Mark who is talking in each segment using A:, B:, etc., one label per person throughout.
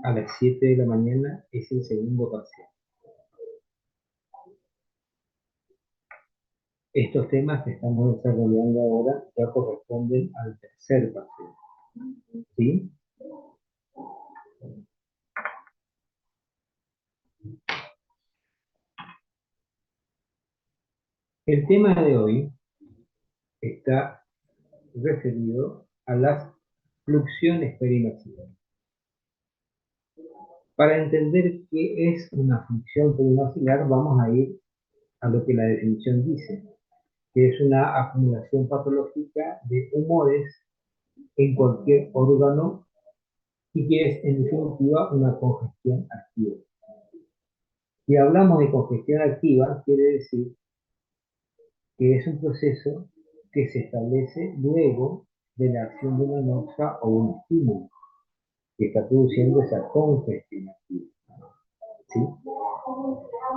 A: a las 7 de la mañana es el segundo parcial. Estos temas que estamos desarrollando ahora ya corresponden al tercer parcial. ¿Sí? El tema de hoy está referido a las fluxiones perimaxilares. Para entender qué es una fluxión perimaxilar, vamos a ir a lo que la definición dice, que es una acumulación patológica de humores en cualquier órgano y que es, en definitiva, una congestión activa. Si hablamos de congestión activa, quiere decir que es un proceso que se establece luego de la acción de una noxa o un estímulo que está produciendo esa congestión activa. ¿Sí?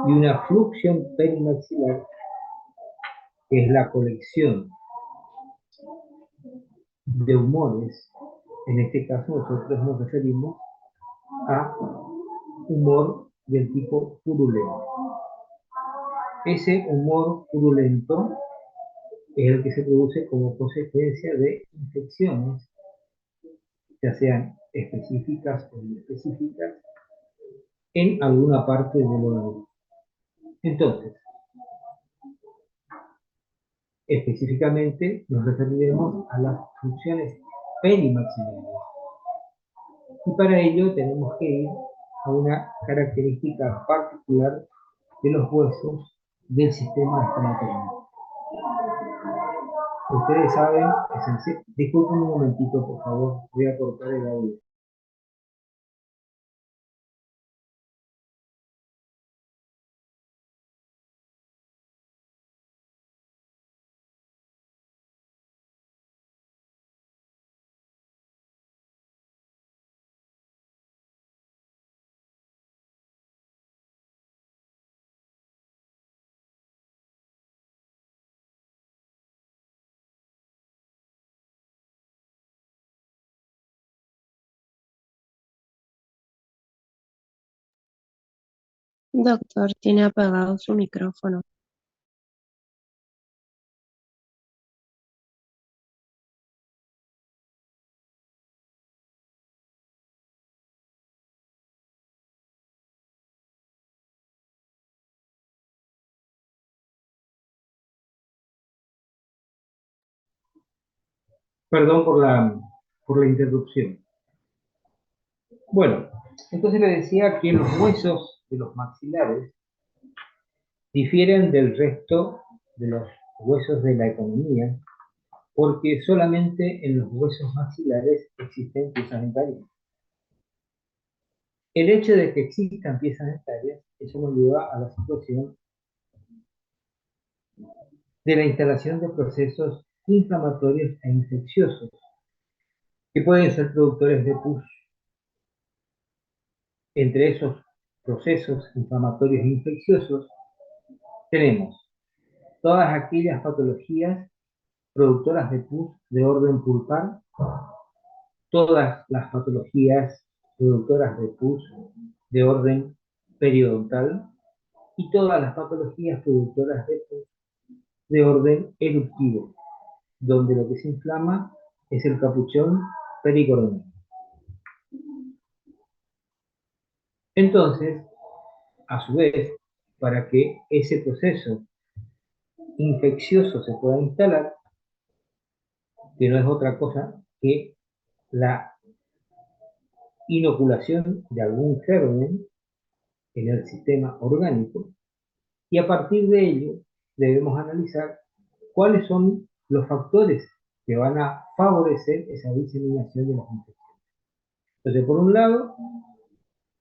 A: Y una fluxión perimaxilar es la colección de humores. En este caso nosotros nos referimos a humor del tipo purulento. Ese humor purulento es el que se produce como consecuencia de infecciones, ya sean específicas o inespecíficas, en alguna parte del organismo. Entonces, específicamente nos referiremos a las funciones perimaxilares. Y para ello tenemos que ir a una característica particular de los huesos del sistema estomacal. Ustedes saben, disculpen un momentito, por favor, voy a cortar el audio.
B: Doctor, tiene apagado su micrófono.
A: Perdón por la interrupción. Bueno, entonces le decía que los huesos de los maxilares difieren del resto de los huesos de la economía porque solamente en los huesos maxilares existen piezas dentarias. El hecho de que existan piezas dentarias, eso nos lleva a la situación de la instalación de procesos inflamatorios e infecciosos, que pueden ser productores de pus. Entre esos procesos inflamatorios e infecciosos tenemos todas aquellas patologías productoras de pus de orden pulpar, todas las patologías productoras de pus de orden periodontal y todas las patologías productoras de pus de orden eruptivo, donde lo que se inflama es el capuchón pericoroniano. Entonces, a su vez, para que ese proceso infeccioso se pueda instalar, que no es otra cosa que la inoculación de algún germen en el sistema orgánico, y a partir de ello debemos analizar cuáles son los factores que van a favorecer esa diseminación de las infecciones. Entonces, por un lado,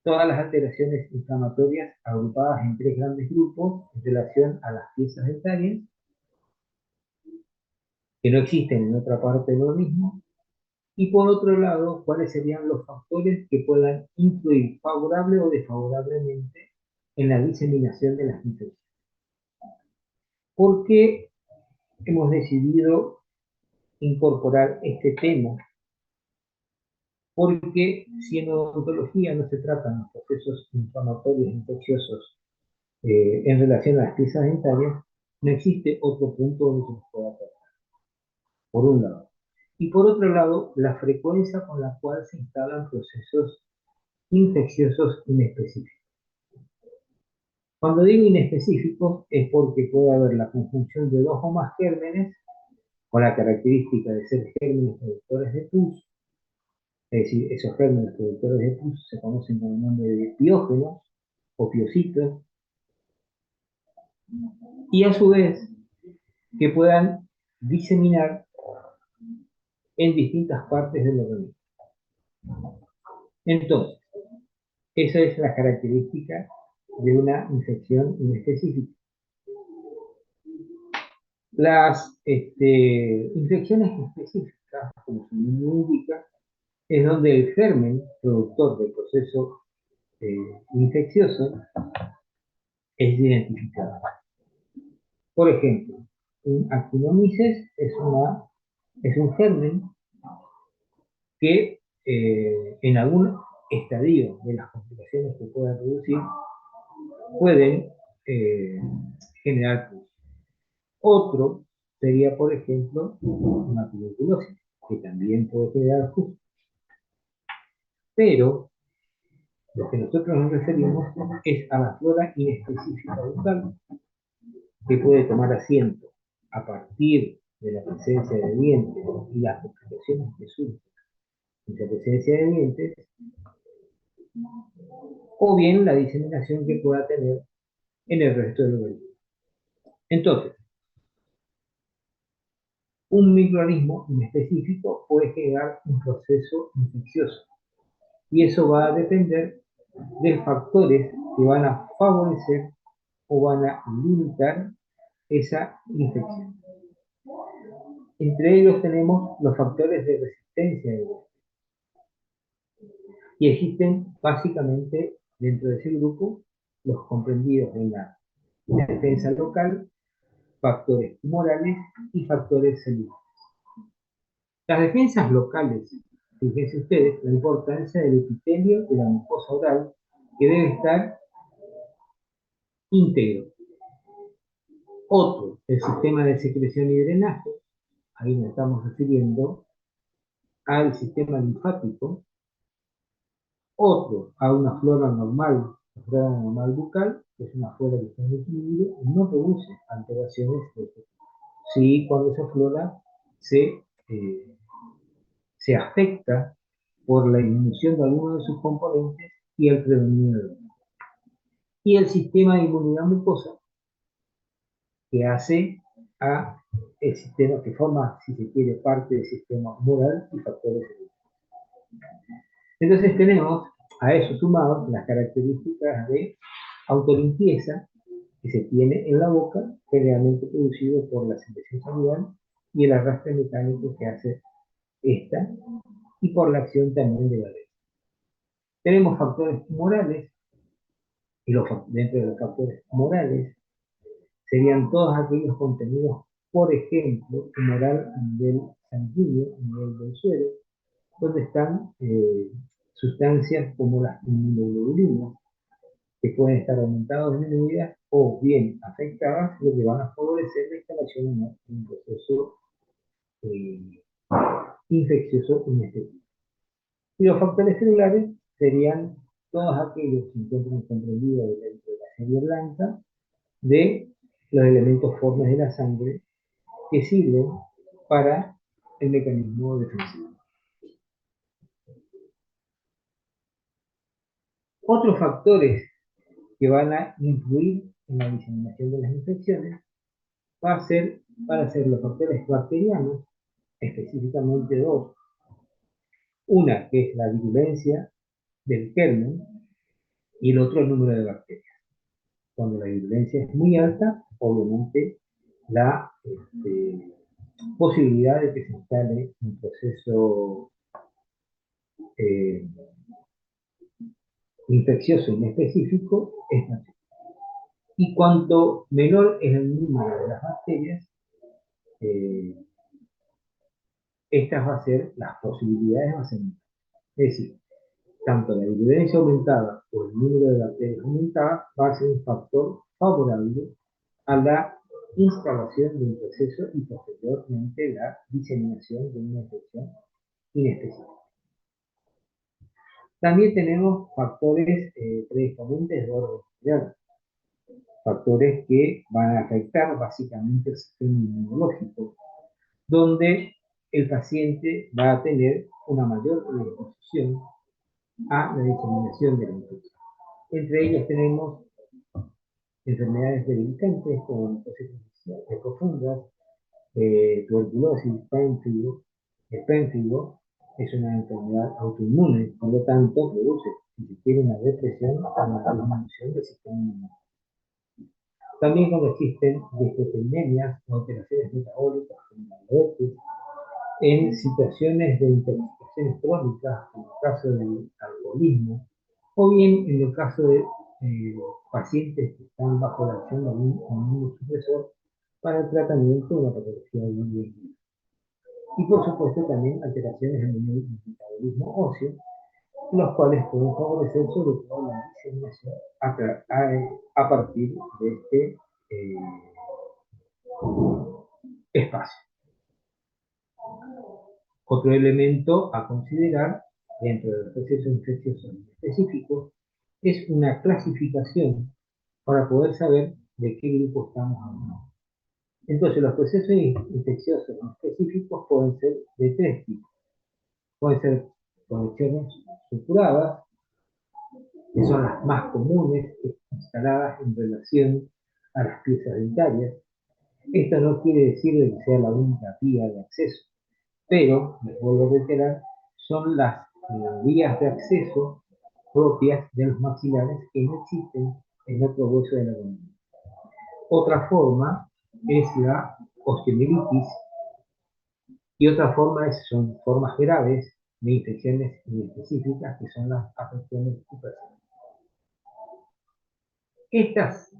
A: todas las alteraciones inflamatorias agrupadas en tres grandes grupos en relación a las piezas dentarias, que no existen en otra parte del organismo, y por otro lado, cuáles serían los factores que puedan influir favorable o desfavorablemente en la diseminación de las infecciones. ¿Por qué hemos decidido incorporar este tema? porque si en odontología no se tratan los procesos inflamatorios infecciosos en relación a las piezas dentarias, no existe otro punto donde se los pueda tratar, por un lado. Y por otro lado, la frecuencia con la cual se instalan procesos infecciosos inespecíficos. Cuando digo inespecíficos es porque puede haber la conjunción de dos o más gérmenes con la característica de ser gérmenes productores de pus, es decir, esos gérmenes productores de pus se conocen con el nombre de piógenos o piocitos, y a su vez que puedan diseminar en distintas partes del organismo. Entonces, esa es la característica de una infección inespecífica. Las infecciones específicas, como su nombre indica, es donde el germen productor del proceso infeccioso es identificado. Por ejemplo, un actinomyces es un germen que en algún estadio de las complicaciones que pueda producir pueden generar pus. Otro sería, por ejemplo, una tuberculosis, que también puede generar pus. Pero lo que nosotros nos referimos es a la flora inespecífica bucal, que puede tomar asiento a partir de la presencia de dientes y las complicaciones que surgen en la presencia de dientes, o bien la diseminación que pueda tener en el resto del organismo. Entonces, un microorganismo inespecífico puede generar un proceso infeccioso, y eso va a depender de factores que van a favorecer o van a limitar esa infección. Entre ellos tenemos los factores de resistencia de huésped, y existen básicamente dentro de ese grupo los comprendidos en la defensa local, factores tumorales y factores celulares. Las defensas locales, fíjense ustedes la importancia del epitelio de la mucosa oral, que debe estar íntegro. Otro, el sistema de secreción y drenaje, ahí nos estamos refiriendo al sistema linfático. Otro, a una flora normal, la flora normal bucal, que es una flora que está en equilibrio y no produce alteraciones de este tipo. Sí, cuando esa flora se afecta por la disminución de alguno de sus componentes y el predominio de otro. Y el sistema de inmunidad mucosa, que hace a el sistema, que forma, si se quiere, parte del sistema moral y factores celulares. Entonces tenemos a eso sumado las características de autolimpieza que se tiene en la boca, generalmente producido por la secreción salival y el arrastre mecánico que hace esta, y por la acción también de la ley. Tenemos factores tumorales, y dentro de los factores tumorales serían todos aquellos contenidos, por ejemplo, tumoral a nivel sanguíneo, a nivel del suelo, donde están sustancias como las inmunoglobulinas, que pueden estar aumentadas o disminuidas o bien afectadas, lo que van a favorecer la instalación de un proceso eh, infeccioso inespecífico. Y los factores celulares serían todos aquellos que se encuentran comprendidos dentro de la serie blanca de los elementos formes de la sangre que sirven para el mecanismo defensivo. Otros factores que van a influir en la diseminación de las infecciones van a ser los factores bacterianos, específicamente dos. Una que es la virulencia del germen y el otro el número de bacterias. Cuando la virulencia es muy alta, obviamente la posibilidad de que se instale un proceso eh, infeccioso inespecífico es mayor. Y cuanto menor es el número de las bacterias, estas va a ser, las posibilidades van a ser menores. Es decir, tanto la virulencia aumentada o el número de bacterias aumentada va a ser un factor favorable a la instalación de un proceso y posteriormente la diseminación de una infección inespecífica. También tenemos factores predisponentes de orden general, factores que van a afectar básicamente el sistema inmunológico, donde el paciente va a tener una mayor predisposición a la diseminación de la infección. Entre ellos tenemos enfermedades debilitantes como necrosis profundas, tuberculosis, pénfigo es una enfermedad autoinmune, por lo tanto produce, si se quiere, una depresión o una disminución del sistema inmune. También cuando existen dislipidemias o alteraciones metabólicas como la diabetes, en situaciones de intoxicaciones crónicas, como el caso del alcoholismo, o bien en el caso de pacientes que están bajo la acción de un inmunosupresor para el tratamiento de una patología de un. Y por supuesto también alteraciones en el metabolismo óseo, los cuales pueden favorecer sobre todo la diseminación a partir de este espacio. Otro elemento a considerar dentro de los procesos infecciosos específicos es una clasificación para poder saber de qué grupo estamos hablando. Entonces, los procesos infecciosos específicos pueden ser de tres tipos. Pueden ser conexiones supuradas, que son las más comunes, instaladas en relación a las piezas dentarias. Esto no quiere decir que sea la única vía de acceso, pero, les vuelvo a reiterar, son las vías de acceso propias de los maxilares que no existen en otro hueso de la columna. Otra forma es la osteomielitis y otra forma son formas graves de infecciones inespecíficas que son las afecciones superficiales. Estas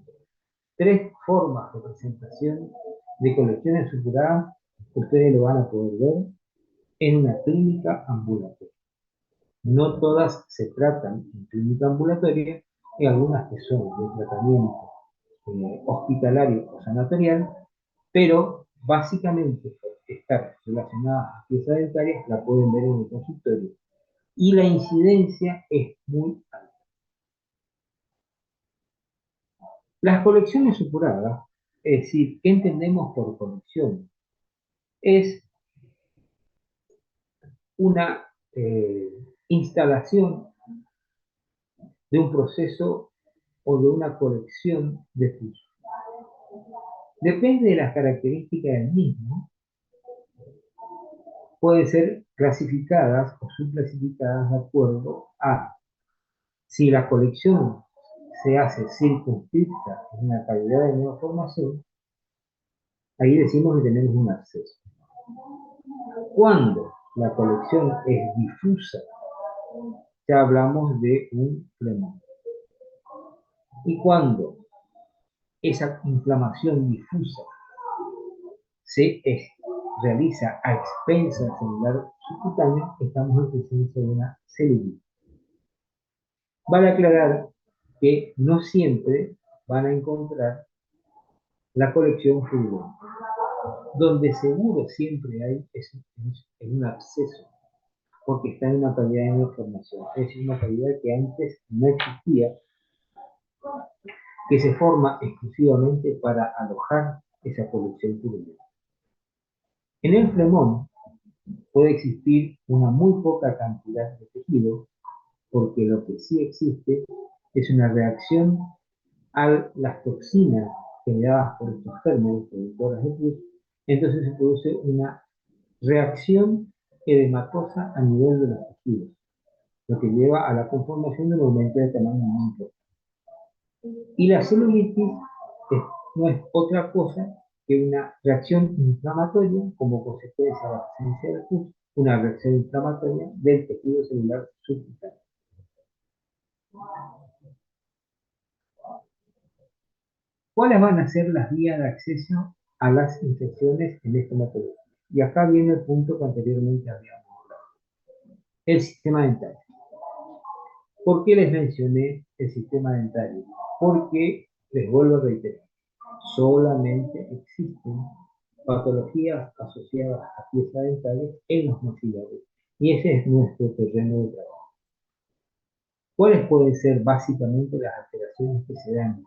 A: tres formas de presentación de colecciones supuradas ustedes lo van a poder ver en una clínica ambulatoria. No todas se tratan en clínica ambulatoria, y algunas que son de tratamiento hospitalario o sanatorial, pero básicamente por estar relacionadas a piezas dentarias la pueden ver en el consultorio. Y la incidencia es muy alta. Las colecciones supuradas, es decir, ¿qué entendemos por colección? Es una instalación de un proceso o de una colección de flujo. Depende de las características del mismo, pueden ser clasificadas o subclasificadas de acuerdo a si la colección se hace circunscripta en una calidad de neoformación, ahí decimos que tenemos un acceso. Cuando la colección es difusa, ya hablamos de un flemón. Y cuando esa inflamación difusa se realiza a expensas del celular subcutáneo, estamos en presencia de una celulitis. Vale aclarar que no siempre van a encontrar la colección fulgurante. Donde seguro siempre hay es en un absceso, porque está en una calidad de neoformación, es decir, una calidad que antes no existía, que se forma exclusivamente para alojar esa colección fulgurante. En el flemón puede existir una muy poca cantidad de tejido, porque lo que sí existe es una reacción a las toxinas generadas por estos gérmenes productoras de pus. Entonces se produce una reacción edematosa a nivel de los tejidos, lo que lleva a la conformación de un aumento de tamaño muy importante. Y la celulitis no es otra cosa que una reacción inflamatoria como consecuencia de la presencia del pus, una reacción inflamatoria del tejido celular subcutáneo. ¿Cuáles van a ser las vías de acceso a las infecciones en esta patología? Y acá viene el punto que anteriormente habíamos hablado. El sistema dentario. ¿Por qué les mencioné el sistema dentario? Porque, les vuelvo a reiterar, solamente existen patologías asociadas a piezas dentales en los maxilares. Y ese es nuestro terreno de trabajo. ¿Cuáles pueden ser básicamente las alteraciones que se dan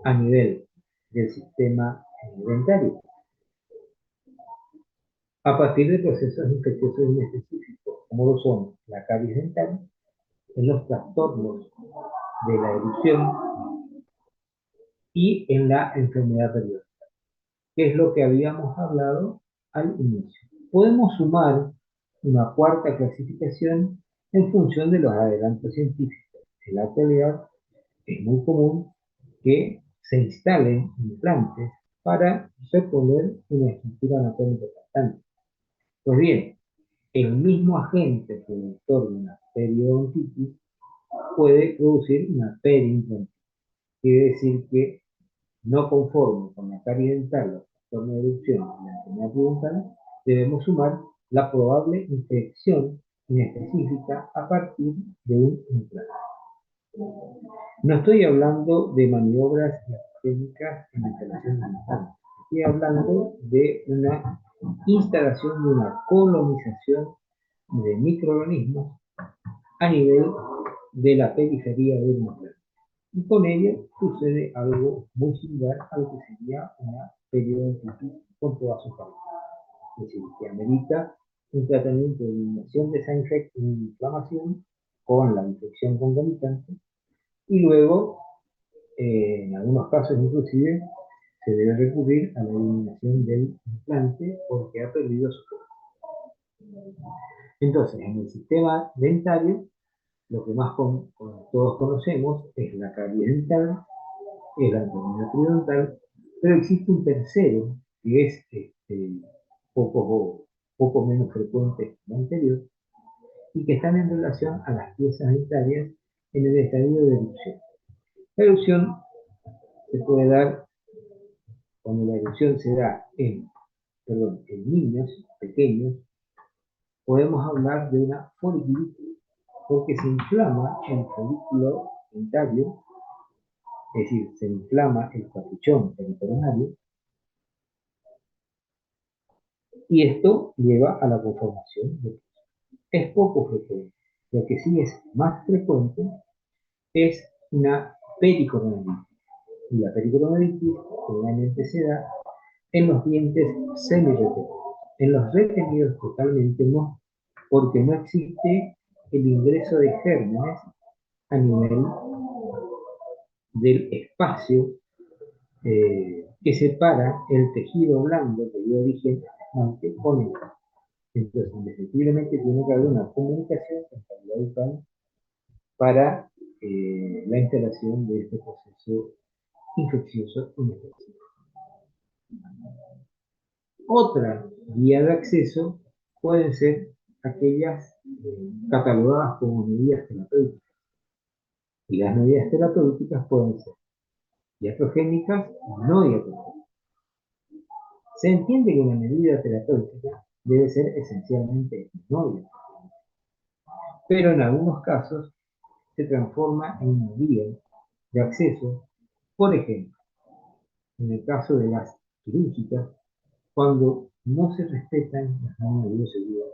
A: a nivel del sistema dentario? A partir de procesos infecciosos inespecíficos, como lo son la caries dental, en los trastornos de la erupción y en la enfermedad periódica, que es lo que habíamos hablado al inicio. Podemos sumar una cuarta clasificación en función de los adelantos científicos. En la actualidad es muy común que se instalen implantes para reponer una estructura anatómica constante. Pues bien, el mismo agente productor de una periodontitis puede producir una periimplantitis. Quiere decir que no conforme con la carie dental, los trastornos de erupción y la enfermedad periodontal, debemos sumar la probable infección inespecífica a partir de un implante. No estoy hablando de maniobras técnicas en la instalación de implantes. Estoy hablando de una instalación de una colonización de microorganismos a nivel de la periferia del implante. Y con ello sucede algo muy similar a lo que sería una periodontitis con todas sus características. Es decir, que amerita un tratamiento de eliminación de esa inflamación con la infección concomitante y luego, en algunos casos inclusive, se debe recurrir a la eliminación del implante porque ha perdido su fuerza. Entonces, en el sistema dentario, lo que más todos conocemos es la caries dental, es la enfermedad periodontal, pero existe un tercero que es poco menos frecuente que el anterior y que están en relación a las piezas dentarias en el estadio de erupción. La erupción se puede dar cuando la erupción se da en niños pequeños, podemos hablar de una foliculitis, porque se inflama el folículo dentario, es decir, se inflama el capuchón pericoronario, y esto lleva a la conformación de piel. Es poco frecuente. Lo que sí es más frecuente es una pericoronaritis. Y la pericoronaritis generalmente se da en los dientes semi-retenidos. En los retenidos totalmente no, porque no existe el ingreso de gérmenes a nivel del espacio que separa el tejido blando que dio origen al esmalte con el. Entonces, indefectiblemente tiene que haber una comunicación con calidad bucal para la instalación de este proceso infeccioso inespecífico. Otra vía de acceso pueden ser aquellas catalogadas como medidas terapéuticas. Y las medidas terapéuticas pueden ser iatrogénicas o no iatrogénicas. Se entiende que una medida terapéutica debe ser esencialmente no iatrogénica, pero en algunos casos se transforma en una vía de acceso, por ejemplo, en el caso de las quirúrgicas, cuando no se respetan las normas de bioseguridad,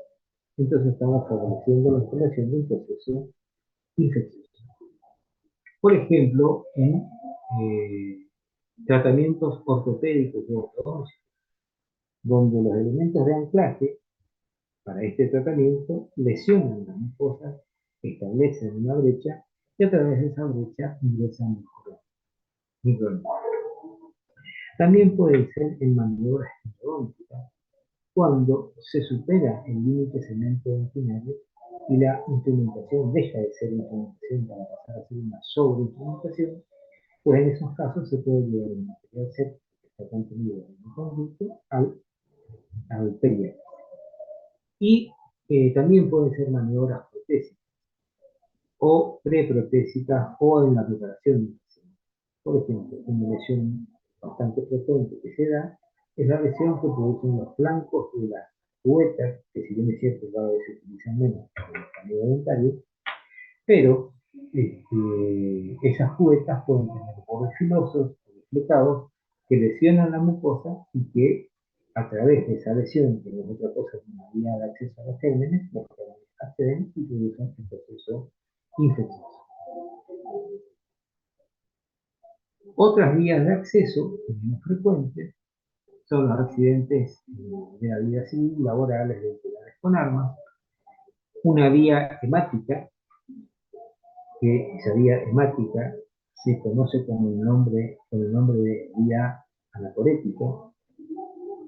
A: entonces estamos favoreciendo la instalación de un proceso infeccioso. Por ejemplo, en tratamientos ortopédicos o ortodoncísticos, donde los elementos de anclaje para este tratamiento lesionan las mucosas, establecen una brecha y a través de esa brecha ingresan microorganismos. También puede ser en maniobras endodónticas, cuando se supera el límite cemento-dentinario y la instrumentación deja de ser instrumentación para pasar a ser una sobreinstrumentación, pues en esos casos se puede llevar el material séptico que está contenido en el conducto al perianto. Y también pueden ser maniobras protésicas o preprotésicas o en la preparación de lesión. Por ejemplo, una lesión bastante frecuente que se da es la lesión que producen los flancos de las cubetas, que si bien es cierto cada vez se utilizan menos en el camino dentario, pero esas cubetas pueden tener bordes filosos o dislocados que lesionan la mucosa y que a través de esa lesión, que no es otra cosa que una vía de acceso a los gérmenes, los gérmenes acceden y producen el proceso infeccioso. Otras vías de acceso menos frecuentes son los accidentes de la vida civil, laborales, vehiculares con armas, una vía hemática, que esa vía hemática se conoce con el nombre de vía anaporética,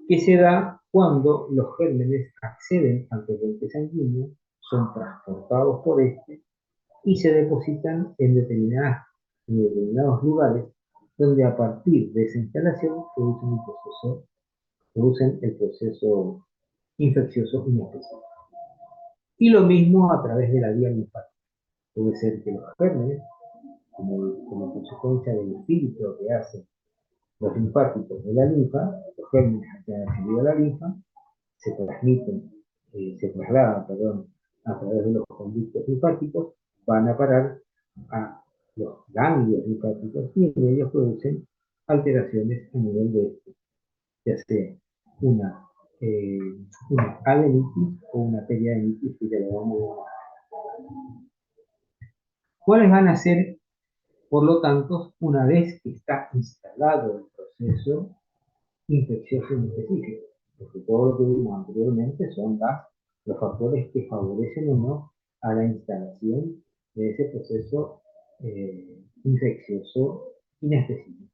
A: que se da cuando los gérmenes acceden al torrente sanguíneo, son transportados por este y se depositan en determinados lugares donde a partir de esa instalación producen el proceso infeccioso inespecífico. Y lo mismo a través de la vía linfática. Puede ser que los gérmenes, como consecuencia del filtro que hacen los linfáticos de la linfa, los gérmenes que han accedido a la linfa, se trasladan, perdón, a través de los conductos linfáticos, van a parar a los ganglios linfáticos y en ellos producen alteraciones a nivel de esto, ya sea una, eh, una adenitis o una periadenitis, que ya lo vamos a ver. ¿Cuáles van a ser, por lo tanto, una vez que está instalado el proceso infeccioso inespecífico? Porque todo lo que vimos anteriormente son los factores que favorecen o no a la instalación de ese proceso infeccioso inespecífico.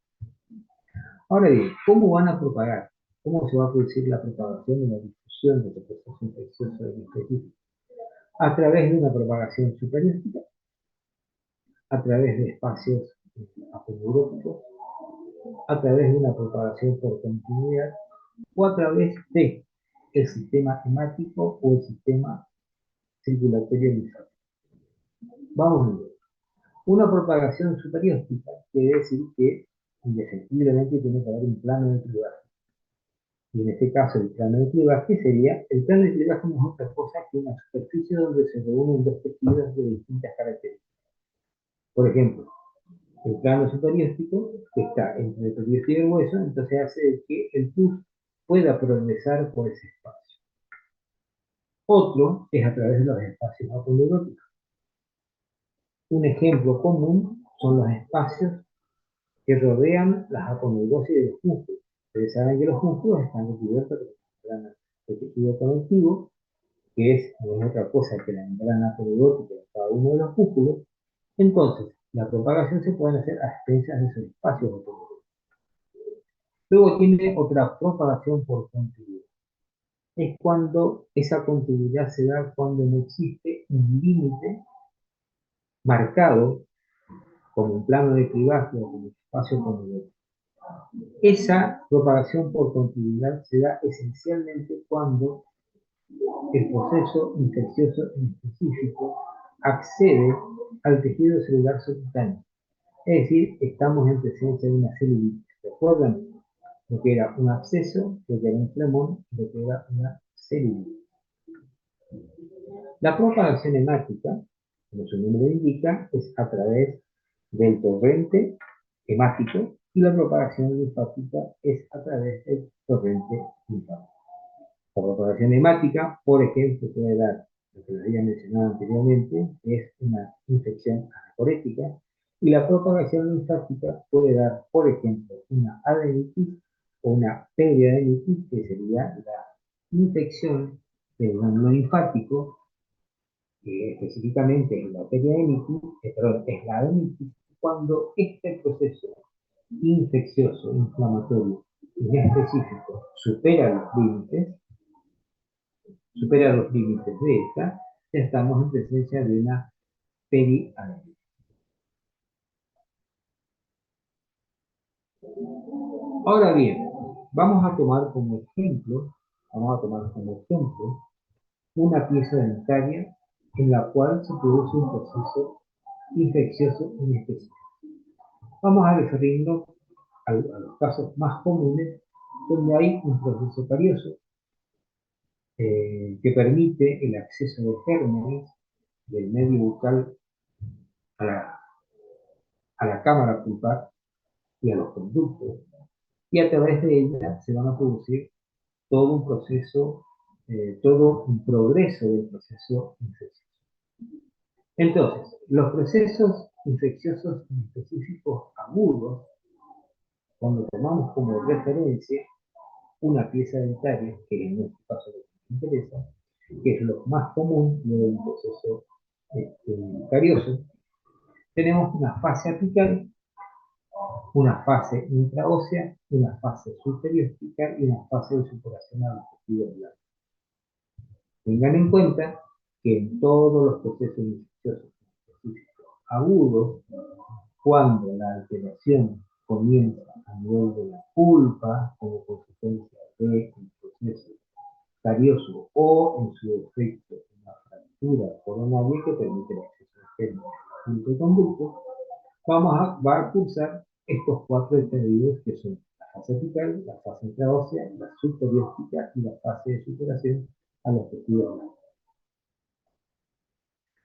A: Ahora bien, ¿cómo van a propagar? ¿Cómo se va a producir la propagación y la difusión de ese proceso infeccioso inespecífico? A través de una propagación superiótica, a través de espacios aponeuróticos, a través de una propagación por continuidad o a través de el sistema hemático o el sistema circulatorio linfático. Vamos a ver. Una propagación superióstica quiere decir que indefectiblemente tiene que haber un plano de clivaje. Y en este caso el plano de clivaje sería, el plano de clivaje no es otra cosa que una superficie donde se reúnen dos tejidos de distintas características. Por ejemplo, el plano superióstico, que está entre el periósteo y el hueso, entonces hace que el pus pueda progresar por ese espacio. Otro es a través de los espacios aponeuróticos. Un ejemplo común son los espacios que rodean las aponeurosis de los músculos. Ustedes saben que los músculos están recubiertos por la membrana de tejido conectivo, que no es otra cosa que la membrana aponeurótica de cada uno de los músculos. Entonces, la propagación se puede hacer a expensas de esos espacios aponeuróticos. Luego tiene otra propagación por continuidad. Es cuando esa continuidad se da cuando no existe un límite marcado como un plano de clivaje o como espacio conductor. Esa propagación por continuidad se da esencialmente cuando el proceso infeccioso en específico accede al tejido celular subcutáneo. Es decir, estamos en presencia de una celulitis. ¿Recuerdan lo que era un absceso, lo que era un flemón, lo que era una celulitis? La propagación hemática, como su nombre indica, es a través del torrente hemático y la propagación linfática es a través del torrente linfático. La propagación hemática, por ejemplo, puede dar lo que les había mencionado anteriormente, que es una infección anaporética, y la propagación linfática puede dar, por ejemplo, una adenitis o una periadenitis, que sería la infección del ganglio linfático, que específicamente es la periadenitis, es la adenitis, cuando este proceso infeccioso, inflamatorio inespecífico supera los límites de esta, ya estamos en presencia de una periadenitis. Ahora bien, vamos a tomar como ejemplo una pieza dentaria en la cual se produce un proceso infeccioso inespecífico. Vamos a referirnos a los casos más comunes donde hay un proceso carioso. que permite el acceso de gérmenes del medio bucal a la cámara pulpar y a los conductos, y a través de ella se van a producir todo un proceso, todo un progreso del proceso infeccioso. Entonces, los procesos infecciosos específicos agudos, cuando tomamos como referencia una pieza dentaria, que en este caso lo que nos interesa, que es lo más común del proceso carioso, tenemos una fase apical, una fase intraósea, una fase superióstica y una fase de supuración a los tejidos blandos. Tengan en cuenta que en todos los procesos infecciosos específicos agudos, cuando la alteración comienza a nivel de la pulpa como consecuencia del proceso carioso o en su defecto una fractura coronaria que permite el acceso externo al conducto, va a cursar estos cuatro estadios que son la fase apical, la fase intraósea, la superióstica y la fase de superación a los tejidos blandos.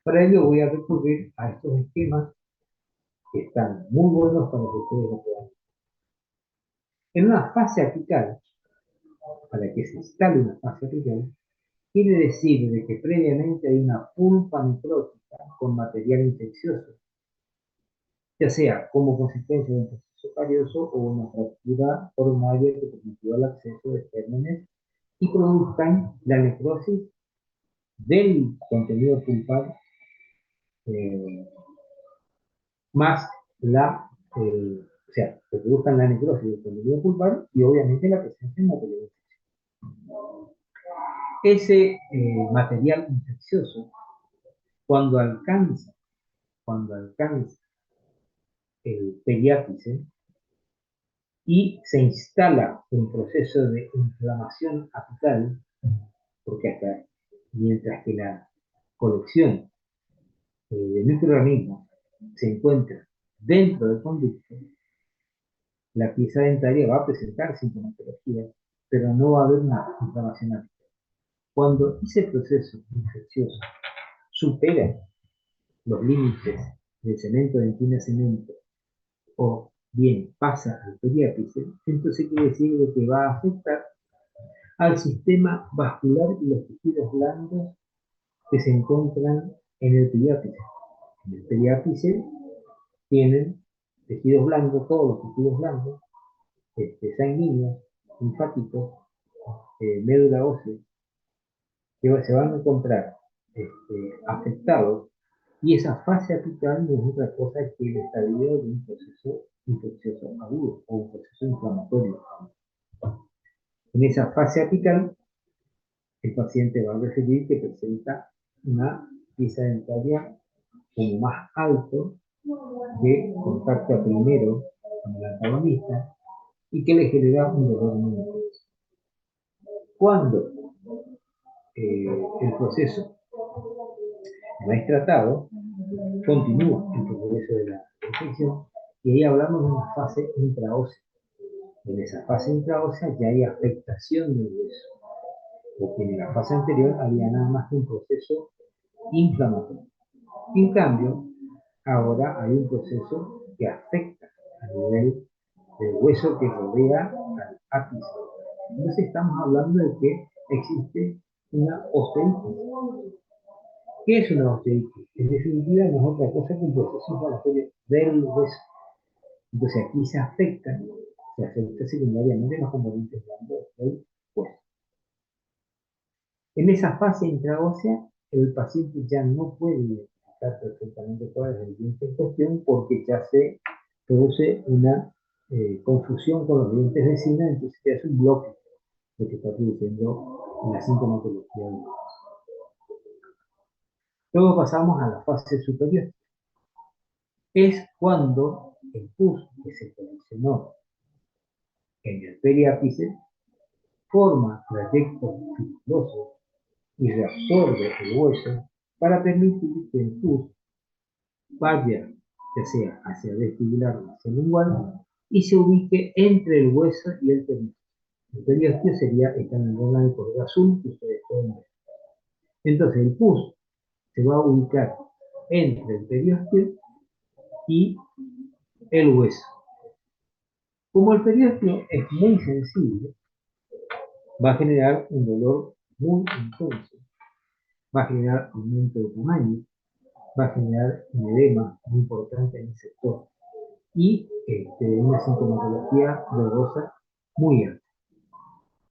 A: Para ello voy a recurrir a estos esquemas que están muy buenos para que ustedes lo puedan ver. En una fase apical, para que se instale una fase apical, quiere decir de que previamente hay una pulpa necrótica con material infeccioso, ya sea como consecuencia de un proceso carioso o una fractura coronaria que permitió el acceso de gérmenes y produzcan la necrosis del contenido pulpar más o sea, que produzcan la necrosis del contenido pulpar y obviamente la presencia de material infeccioso. Ese material infeccioso, cuando alcanza el periápice y se instala un proceso de inflamación apical, porque hasta mientras que la colección de microorganismos se encuentra dentro del conducto, la pieza dentaria va a presentar sintomatología, pero no va a haber una inflamación apical. Cuando ese proceso infeccioso supera los límites del cemento dentina-cemento o bien pasa al periápice, entonces quiere decir que va a afectar al sistema vascular y los tejidos blandos que se encuentran en el periápice. En el periápice tienen tejidos blandos, todos los tejidos blandos, sanguíneos, linfáticos, médula ósea, que se van a encontrar afectados, y esa fase apical no es otra cosa que el estadio de un proceso infeccioso agudo o un proceso inflamatorio agudo. En esa fase apical, el paciente va a referir que presenta una pieza dentaria como más alto de contacto primero con el antagonista y que le genera un dolor muy intenso. Cuando el proceso no es tratado, continúa el progreso de la infección y ahí hablamos de una fase intraósea. En esa fase intraósea ya hay afectación del hueso, porque en la fase anterior había nada más que un proceso inflamatorio. En cambio, ahora hay un proceso que afecta a nivel del hueso que rodea al ápice. Entonces estamos hablando de que existe una osteitis. ¿Qué es una osteitis? En definitiva no es otra cosa que un proceso inflamatorio del hueso. Entonces aquí se afecta secundariamente los componentes blandos del hueso. En esa fase intraósea, el paciente ya no puede identificar perfectamente cuál es el diente en cuestión porque ya se produce una confusión con los dientes vecinos, entonces se hace un bloque de que está produciendo la sintomatología del hueso. Luego pasamos a la fase superior. Es cuando el pus que se coleccionó en el periápice forma trayectos fibrosos y reabsorbe el hueso para permitir que el pus vaya, ya sea hacia el vestibular o hacia el lingual, y se ubique entre el hueso y el periópice. El periósteo sería esta membrana de color azul que ustedes pueden ver. Entonces el pus se va a ubicar entre el periósteo y el hueso. Como el periósteo es muy sensible, va a generar un dolor muy intenso, va a generar aumento de tamaño, va a generar un edema muy importante en el sector y una sintomatología dolorosa muy alta.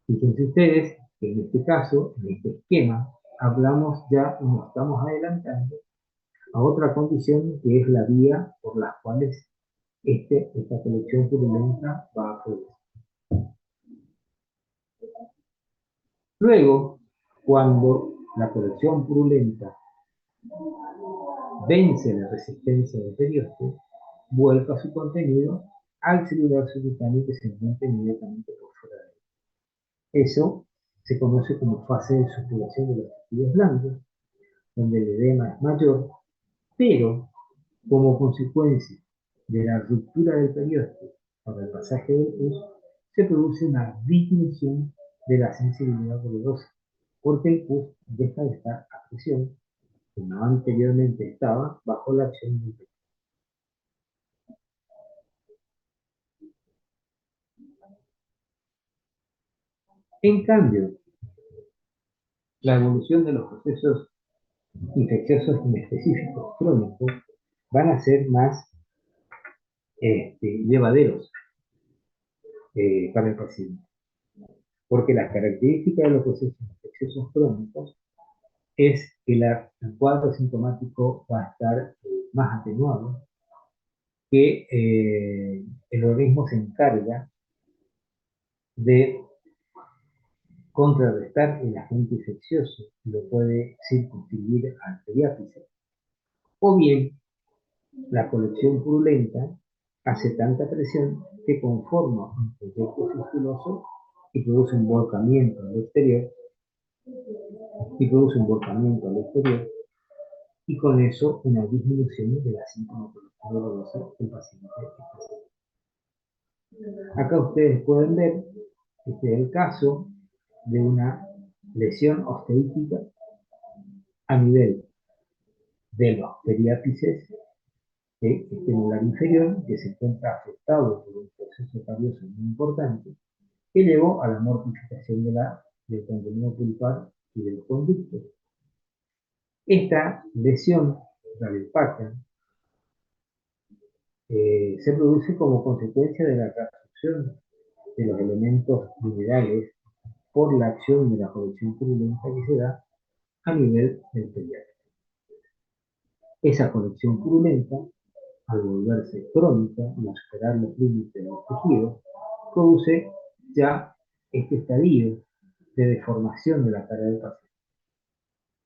A: Fíjense ustedes que en este caso, en este esquema, hablamos ya y nos estamos adelantando a otra condición que es la vía por las cuales esta colección purulenta va a producir. Luego, cuando la colección purulenta vence la resistencia del periósteo, vuelca su contenido al celular subcutáneo que se encuentra inmediatamente por fuera de él. Eso se conoce como fase de supuración de los tejidos blancos, donde el edema es mayor, pero como consecuencia de la ruptura del periósteo para el pasaje del pus, se produce una disminución de la sensibilidad dolorosa, porque el pus deja de estar a presión, como anteriormente estaba bajo la acción del periósteo. En cambio, la evolución de los procesos infecciosos inespecíficos crónicos van a ser más llevaderos para el paciente, porque las características de los procesos infecciosos crónicos es que el cuadro sintomático va a estar más atenuado, que el organismo se encarga de contrarrestar el agente infeccioso y lo puede circunscribir al periápice, o bien la colección purulenta hace tanta presión que conforma un proyecto fistuloso y produce un volcamiento al exterior, y con eso una disminución de la sintomatología dolorosa del paciente. Acá ustedes pueden ver, este es el caso de una lesión osteítica a nivel de los periápices del molar inferior, que se encuentra afectado por un proceso cardioso muy importante, que llevó a la mortificación del contenido pulpar y del conducto. Esta lesión radiopaca se produce como consecuencia de la reabsorción de los elementos minerales por la acción de la colección purulenta que se da a nivel del periápice. Esa colección purulenta, al volverse crónica y a superar los límites de los tejidos, produce ya este estadio de deformación de la cara del paciente.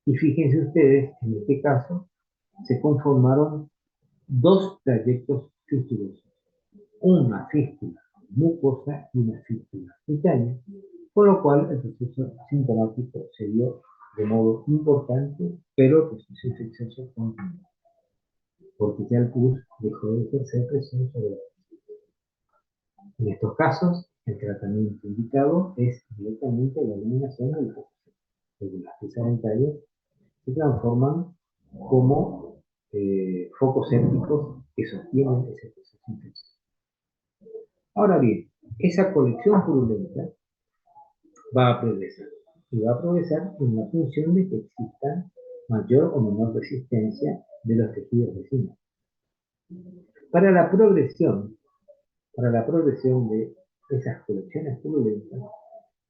A: Y fíjense ustedes, en este caso, se conformaron dos trayectos fistulosos, una fístula mucosa y una fístula cutánea, con lo cual el proceso sintomático se dio de modo importante, pero el proceso infeccioso continuó, porque ya el pus dejó de ejercer presión sobre la paciente. En estos casos, el tratamiento indicado es directamente la eliminación del pus, porque las piezas dentarias se transforman como focos sépticos que sostienen ese proceso infeccioso. Ahora bien, esa colección purulenta va a progresar, y va a progresar en la función de que exista mayor o menor resistencia de los tejidos vecinos. Para la progresión de esas colecciones purulentas,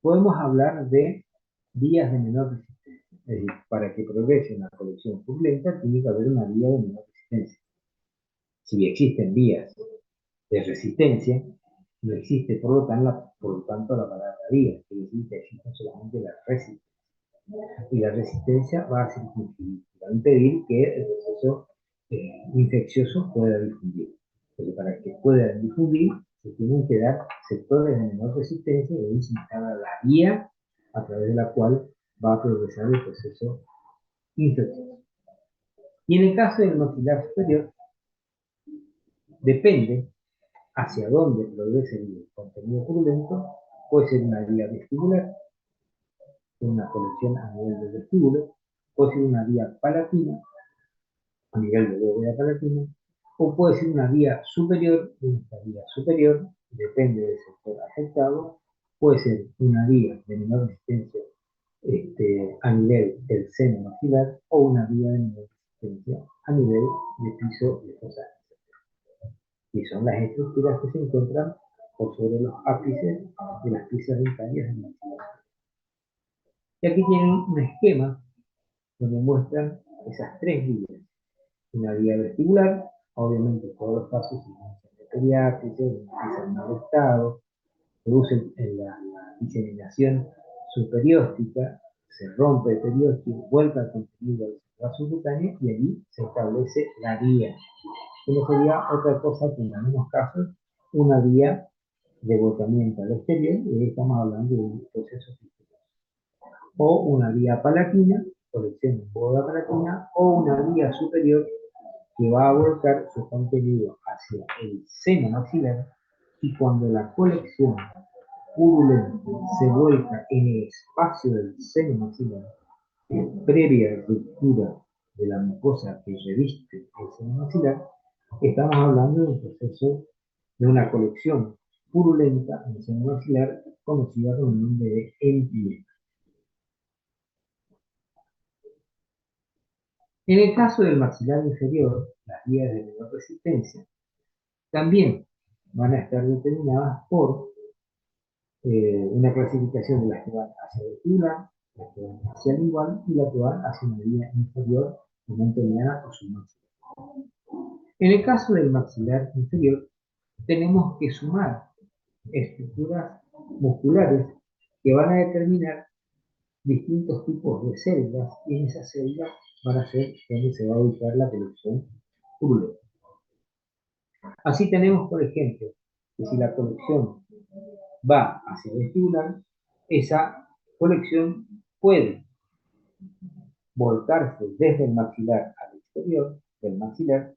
A: podemos hablar de vías de menor resistencia. Es decir, para que progrese una colección purulenta tiene que haber una vía de menor resistencia. Si existen vías de resistencia, no existe por lo tanto la palabra vía, quiere decir que existe solamente la resistencia. Y la resistencia va a circunscribir, va a impedir que el proceso infeccioso pueda difundir. Pero para que pueda difundir, se tienen que dar sectores de menor resistencia y ahí se instala la vía a través de la cual va a progresar el proceso infeccioso. Y en el caso del maxilar superior, depende hacia dónde progrese el contenido purulento, puede ser una vía vestibular, una colección a nivel del vestíbulo, puede ser una vía palatina, a nivel de bóveda palatina, o puede ser una vía superior, y esta vía superior, depende del sector afectado, puede ser una vía de menor resistencia a nivel del seno maxilar o una vía de menor resistencia a nivel de piso de fosa, y son las estructuras que se encuentran por sobre los ápices de las piezas dentarias del maxilar. Y aquí tienen un esquema donde muestran esas tres vías. Una vía vestibular, obviamente todos los casos de periátrice, de pieza en mal estado, produce la diseminación superióstica, se rompe el periósteo, vuelve al contenido del vaso subcutáneo y allí se establece la vía, que no sería otra cosa que en algunos casos una vía de botamiento al exterior, y ahí estamos hablando de un proceso físico, o una vía palatina, colección en boda palatina, o una vía superior que va a volcar su contenido hacia el seno maxilar, y cuando la colección purulenta se vuelca en el espacio del seno maxilar, previa ruptura de la mucosa que reviste el seno maxilar, estamos hablando de un proceso de una colección purulenta en el seno maxilar conocida con el nombre de empiema. En el caso del maxilar inferior, las vías de menor resistencia también van a estar determinadas por una clasificación de las que van hacia el vestibular, las que van hacia el lingual y las que van hacia una vía inferior, momentoniana o submaxilar. En el caso del maxilar inferior, tenemos que sumar estructuras musculares que van a determinar distintos tipos de celdas, y en esas celdas van a ser donde se va a ubicar la colección purulenta. Así tenemos, por ejemplo, que si la colección va hacia el vestibular, esa colección puede volcarse desde el maxilar al exterior del maxilar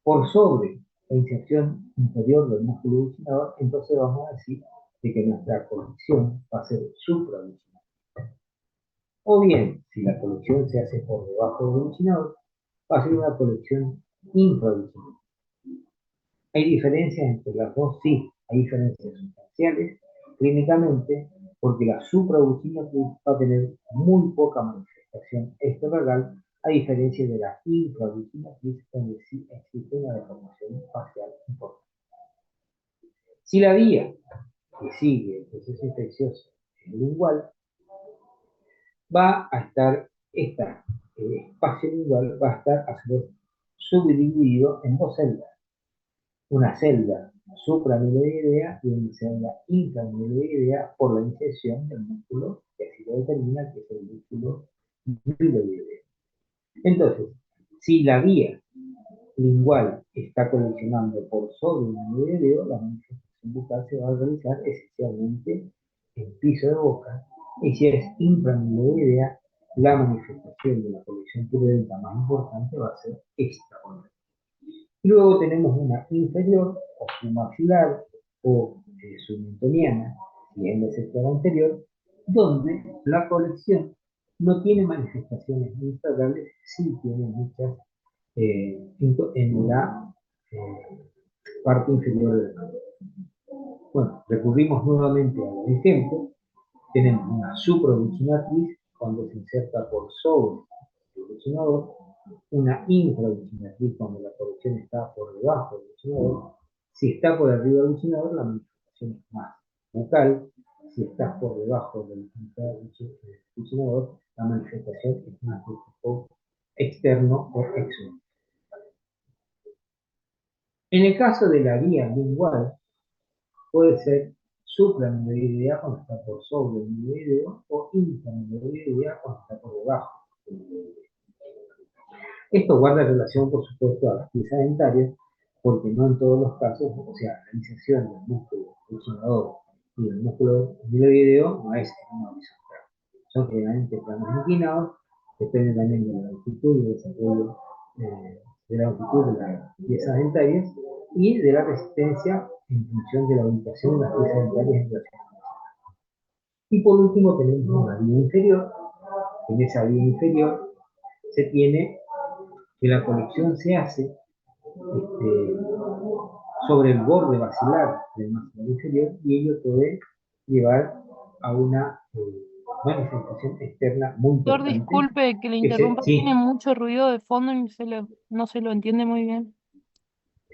A: por sobre la inserción inferior del músculo buccinador. Entonces vamos a decir de que nuestra colección va a ser suprabuccinador. O bien, si la colección se hace por debajo del buccinador, va a ser una colección infrabuccinador. ¿Hay diferencias entre las dos? Sí, hay diferencias sustanciales clínicamente, porque la suprabucinatriz va a tener muy poca manifestación extravagal, a diferencia de la infrabucinatriz, donde sí existe una deformación facial importante. Si la vía que sigue el proceso infeccioso es lingual, va a estar el espacio lingual va a estar a su vez subdividido en dos celdas. Una celda supramiloidea y una celda inframiloidea por la inserción del músculo que así lo determina, que es el músculo miloideo. Entonces, si la vía lingual está coleccionando por sobre el miloideo, la manifestación bucal se va a realizar esencialmente en piso de boca, y si es inframiloidea, la manifestación de la colección purulenta más importante va a ser esta otra. Luego tenemos una inferior o submaxilar o submentoniana, y en el sector anterior, donde la colección no tiene manifestaciones instagrables, sí tiene muchas en la parte inferior del mano. Bueno, recurrimos nuevamente al ejemplo. Tenemos una suprabucinatriz cuando se inserta por sobre el bucinador, una infrabucinatriz cuando la colección está por debajo del bucinador. Si está por arriba del bucinador, la manifestación es más bucal. Si está por debajo del bucinador, la manifestación es más de tipo externo o exógeno. En el caso de la vía lingual, puede ser supramiloidea cuando está por sobre el miloideo o inframiloidea cuando está por debajo del miloideo. Esto guarda relación, por supuesto, a las piezas dentarias, porque no en todos los casos, o sea, la inserción del músculo buccinador y del músculo miloideo no es en una horizontal. Son generalmente planos inclinados, depende también de la altitud y del desarrollo de la altitud de las piezas dentarias y de la resistencia en función de la ubicación de las piezas dentarias en relación. Y por último tenemos una vía inferior. En esa vía inferior se tiene que la conexión se hace sobre el borde basilar del maxilar inferior y ello puede llevar a una manifestación externa muy
C: Doctor,
A: importante.
C: disculpe que le
A: Ese,
C: interrumpa, tiene
A: sí,
C: mucho ruido de fondo y no se lo entiende muy bien.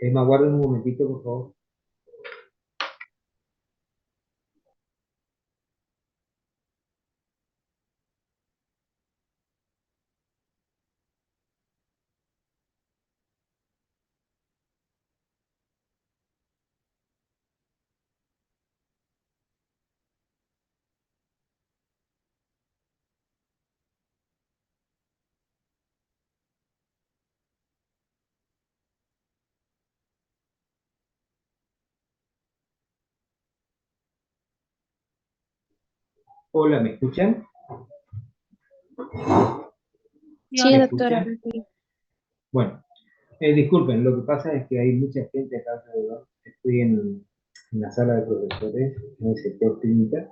A: me aguarden un momentito, por favor. Hola, ¿me escuchan?
B: Sí,
C: Dígame.
A: ¿Me
B: doctor, ahora
A: escuchan?
B: sí.
A: Bueno, disculpen, lo que pasa es que hay mucha gente acá alrededor. Estoy en la sala de profesores, en el sector clínica,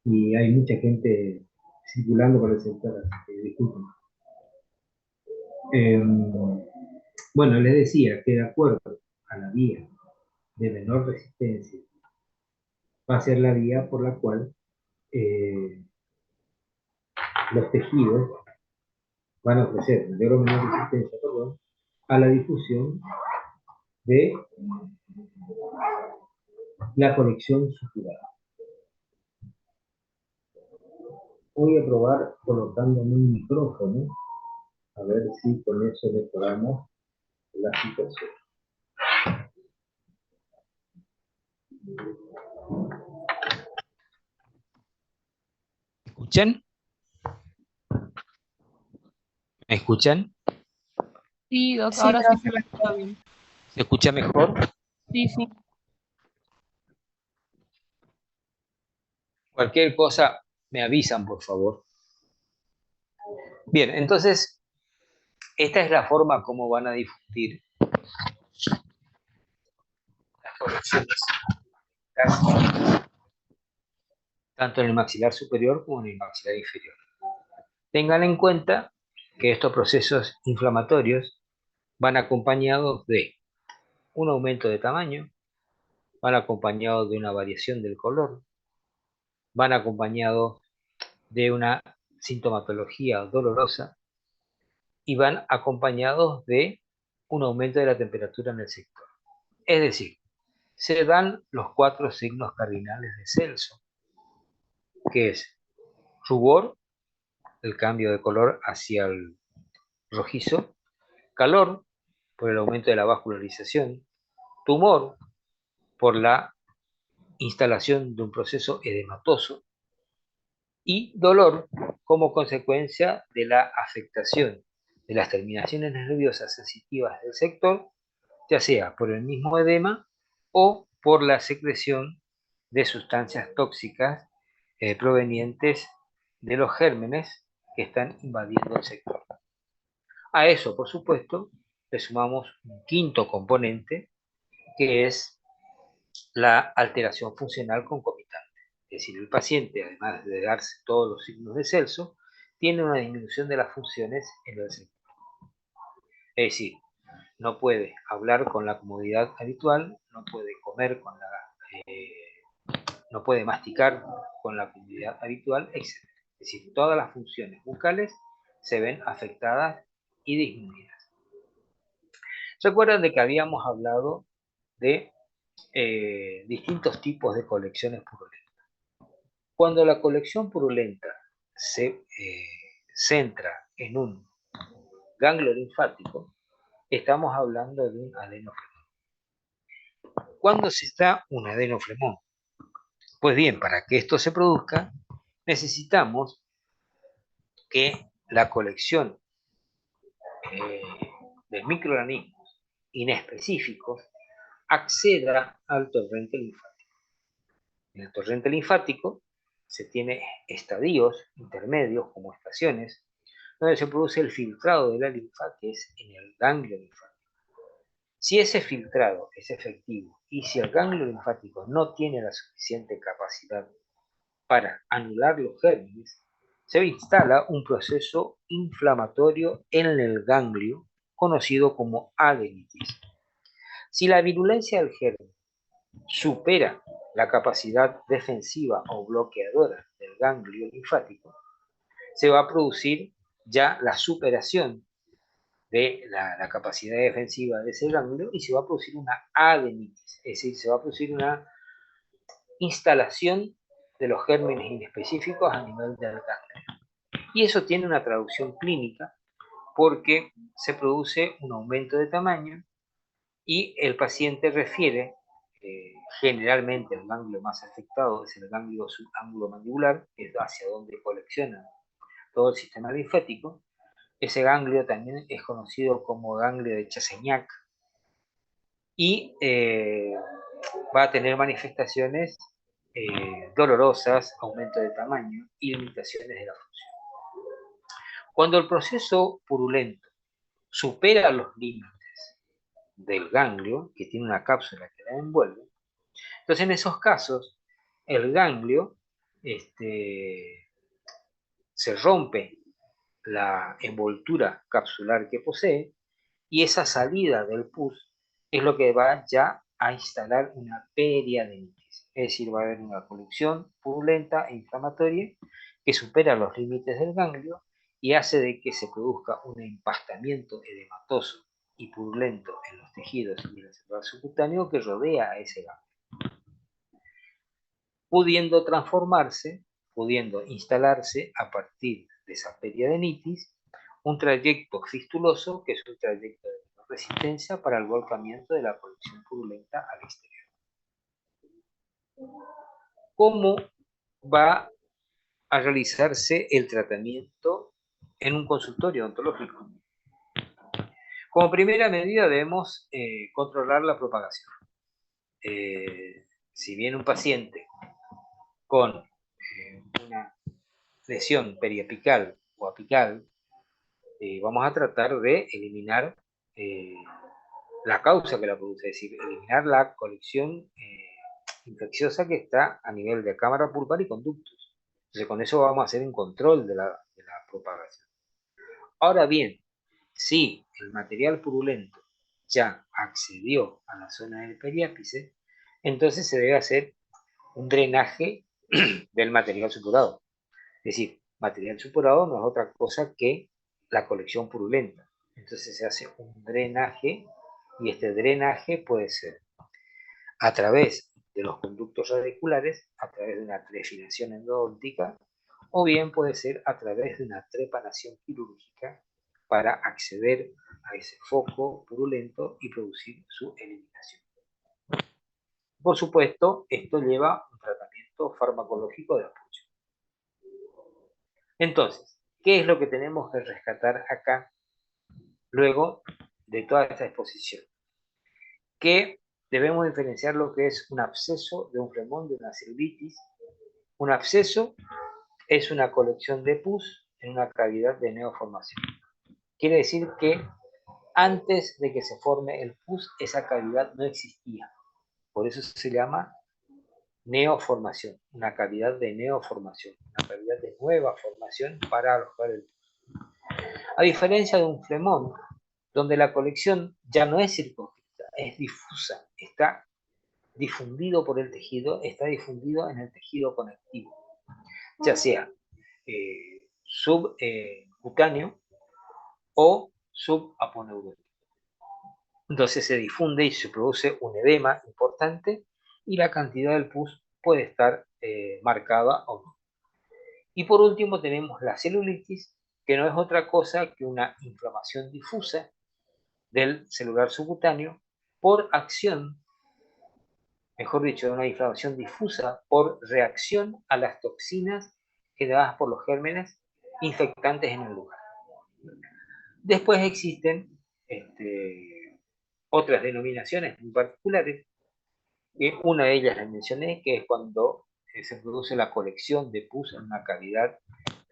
A: y hay mucha gente circulando por el sector, así que disculpen. Eh, bueno, les decía que de acuerdo a la vía de menor resistencia, va a ser la vía por la cual eh, los tejidos van a ofrecer mayor o menor resistencia, perdón, a la difusión de la conexión sutural. Voy a probar colocándome un micrófono, a ver si con eso mejoramos la situación. ¿Escuchan? ¿Me escuchan?
C: Sí,
B: Sí,
C: ahora sí se
B: profe.
C: lo escucha bien.
A: ¿Se escucha mejor?
C: Sí, sí.
A: Cualquier cosa me avisan, por favor. Bien, entonces, esta es la forma como van a difundir las correcciones, tanto en el maxilar superior como en el maxilar inferior. Tengan en cuenta que estos procesos inflamatorios van acompañados de un aumento de tamaño, van acompañados de una variación del color, van acompañados de una sintomatología dolorosa y van acompañados de un aumento de la temperatura en el sector. Es decir, se dan los 4 signos cardinales de Celso, que es rubor, el cambio de color hacia el rojizo, calor, por el aumento de la vascularización, tumor, por la instalación de un proceso edematoso, y dolor como consecuencia de la afectación de las terminaciones nerviosas sensitivas del sector, ya sea por el mismo edema o por la secreción de sustancias tóxicas provenientes de los gérmenes que están invadiendo el sector. A eso, por supuesto, le sumamos un quinto componente, que es la alteración funcional concomitante. Es decir, el paciente, además de darse todos los signos de Celso, tiene una disminución de las funciones en el sector. Es decir, no puede hablar con la comodidad habitual, no puede comer con la, no puede masticar con la comodidad habitual, etc. Es decir, todas las funciones bucales se ven afectadas y disminuidas. ¿Recuerdan de que habíamos hablado de distintos tipos de colecciones purulentas? Cuando la colección purulenta se centra en un ganglio linfático, estamos hablando de un adenoflemón. ¿Cuándo se da un adenoflemón? Pues bien, para que esto se produzca, necesitamos que la colección eh, de microorganismos inespecíficos acceda al torrente linfático. En el torrente linfático se tiene estadios intermedios como estaciones donde se produce el filtrado de la linfa, que es en el ganglio linfático. Si ese filtrado es efectivo y si el ganglio linfático no tiene la suficiente capacidad para anular los gérmenes, se instala un proceso inflamatorio en el ganglio conocido como adenitis. Si la virulencia del germen supera la capacidad defensiva o bloqueadora del ganglio linfático, se va a producir ya la superación de la capacidad defensiva de ese ganglio y se va a producir una adenitis, es decir, se va a producir una instalación de los gérmenes inespecíficos a nivel del ganglio. Y eso tiene una traducción clínica porque se produce un aumento de tamaño y el paciente refiere, generalmente el ganglio más afectado es el ganglio subángulo-mandibular, que es hacia donde colecciona todo el sistema linfático. Ese ganglio también es conocido como ganglio de Chasseñac y va a tener manifestaciones dolorosas, aumento de tamaño y limitaciones de la función. Cuando el proceso purulento supera los límites del ganglio, que tiene una cápsula que la envuelve, entonces en esos casos el ganglio se rompe la envoltura capsular que posee y esa salida del pus es lo que va ya a instalar una periadenitis, es decir, va a haber una colección purulenta e inflamatoria que supera los límites del ganglio y hace de que se produzca un empastamiento edematoso y purulento en los tejidos y en el celular subcutáneo que rodea a ese ganglio, pudiendo transformarse, pudiendo instalarse a partir de esa periadenitis un trayecto fistuloso, que es un trayecto de resistencia para el volcamiento de la colección purulenta al exterior. ¿Cómo va a realizarse el tratamiento en un consultorio odontológico? Como primera medida debemos controlar la propagación. Si viene un paciente con una lesión periapical o apical, vamos a tratar de eliminar la causa que la produce, es decir, eliminar la colección infecciosa que está a nivel de cámara pulpar y conductos. Entonces, con eso vamos a hacer un control de la propagación. Ahora bien, si el material purulento ya accedió a la zona del periápice, entonces se debe hacer un drenaje del material supurado. Es decir, material supurado no es otra cosa que la colección purulenta. Entonces se hace un drenaje y este drenaje puede ser a través de los conductos radiculares, a través de una trefinación endodóntica, o bien puede ser a través de una trepanación quirúrgica para acceder a ese foco purulento y producir su eliminación. Por supuesto, esto lleva un tratamiento farmacológico de apoyo. Entonces, ¿qué es lo que tenemos que rescatar acá luego de toda esta exposición? Que debemos diferenciar lo que es un absceso de un flemón, de una celulitis. Un absceso es una colección de pus en una cavidad de neoformación. Quiere decir que antes de que se forme el pus, esa cavidad no existía. Por eso se llama neoformación, una cavidad de neoformación, una cavidad de nueva formación para alojar el pus. A diferencia de un flemón, donde la colección ya no es circunscrita, es difusa, está difundido por el tejido, está difundido en el tejido conectivo, ya sea subcutáneo o subaponeurótico. Entonces se difunde y se produce un edema importante y la cantidad del pus puede estar marcada o no. Y por último tenemos la celulitis, que no es otra cosa que una inflamación difusa del celular subcutáneo por acción, mejor dicho, una inflamación difusa por reacción a las toxinas generadas por los gérmenes infectantes en el lugar. Después existen otras denominaciones muy particulares, que una de ellas la mencioné, que es cuando se produce la colección de pus en una cavidad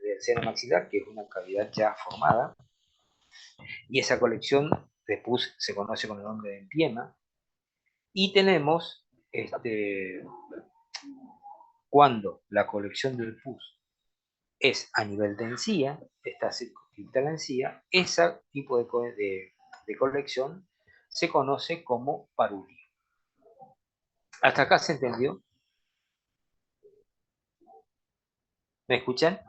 A: del seno maxilar, que es una cavidad ya formada, y esa colección de pus se conoce con el nombre de empiema. Y tenemos cuando la colección del pus es a nivel de encía, está circunscrita a la encía, ese tipo de colección se conoce como parulio. ¿Hasta acá se entendió? ¿Me escuchan?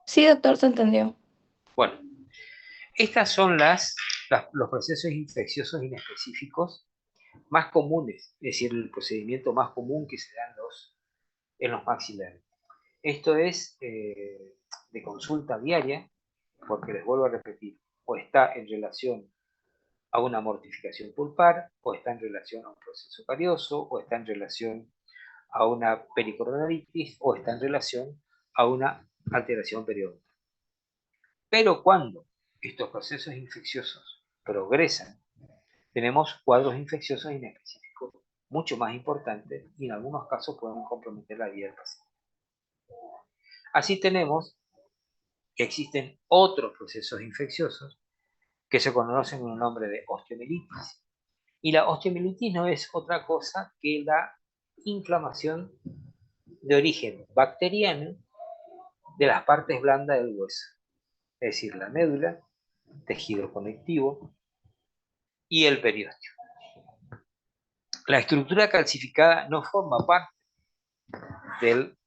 D: Sí, doctor, se entendió.
A: Bueno, estas son los procesos infecciosos inespecíficos más comunes, es decir, el procedimiento más común que se da en los maxilares. Esto es de consulta diaria, porque les vuelvo a repetir, o está en relación a una mortificación pulpar, o está en relación a un proceso carioso, o está en relación a una pericoronaritis, o está en relación a una alteración periodontal. Pero cuando estos procesos infecciosos progresan, tenemos cuadros infecciosos inespecíficos mucho más importantes y en algunos casos pueden comprometer la vida del paciente. Así tenemos que existen otros procesos infecciosos que se conocen con el nombre de osteomielitis. Y la osteomielitis no es otra cosa que la inflamación de origen bacteriano de las partes blandas del hueso, es decir, la médula, tejido conectivo y el periósteo. La estructura calcificada no forma parte del,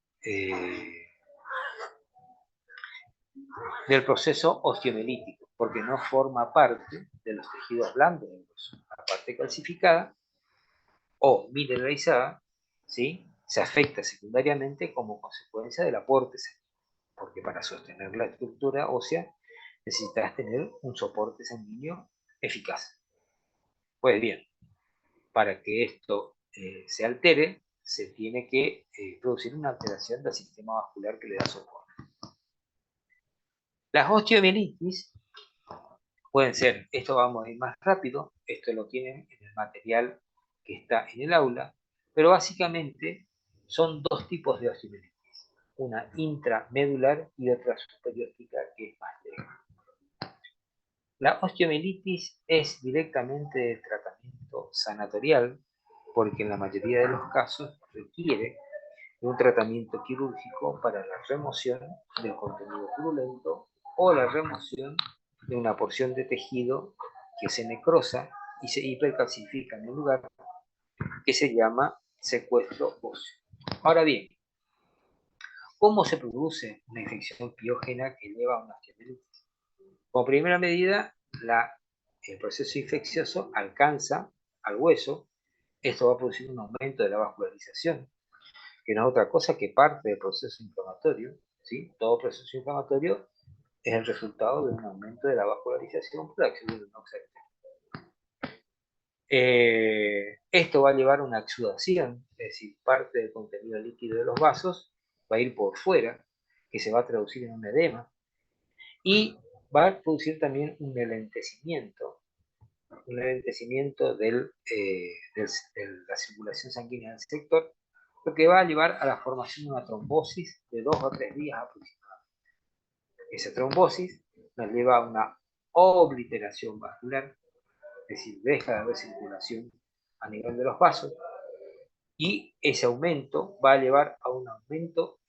A: del proceso osteomielítico, porque no forma parte de los tejidos blandos del hueso. La parte calcificada o mineralizada, ¿sí?, se afecta secundariamente como consecuencia del aporte sanguíneo, porque para sostener la estructura ósea necesitas tener un soporte sanguíneo eficaz. Pues bien, para que esto se altere, se tiene que producir una alteración del sistema vascular que le da soporte. Las osteomielitis pueden ser, esto vamos a ir más rápido, esto lo tienen en el material que está en el aula, pero básicamente son dos tipos de osteomielitis, una intramedular y otra superióstica que es más leve. La osteomielitis es directamente de tratamiento sanatorial, porque en la mayoría de los casos requiere de un tratamiento quirúrgico para la remoción del contenido purulento o la remoción de una porción de tejido que se necrosa y se hipercalcifica en el lugar, que se llama secuestro óseo. Ahora bien, ¿cómo se produce una infección piógena que lleva a una osteomielitis? Como primera medida, el proceso infeccioso alcanza al hueso. Esto va a producir un aumento de la vascularización, que no es otra cosa que parte del proceso inflamatorio, ¿sí? Todo proceso inflamatorio es el resultado de un aumento de la vascularización por acción del óxido. Esto va a llevar a una exudación, es decir, parte del contenido líquido de los vasos va a ir por fuera, que se va a traducir en un edema, y va a producir también un enlentecimiento de la circulación sanguínea del sector, lo que va a llevar a la formación de una trombosis de 2 o 3 días aproximadamente. Esa trombosis nos lleva a una obliteración vascular, es decir, deja de haber circulación a nivel de los vasos, y ese aumento va a llevar a un aumento,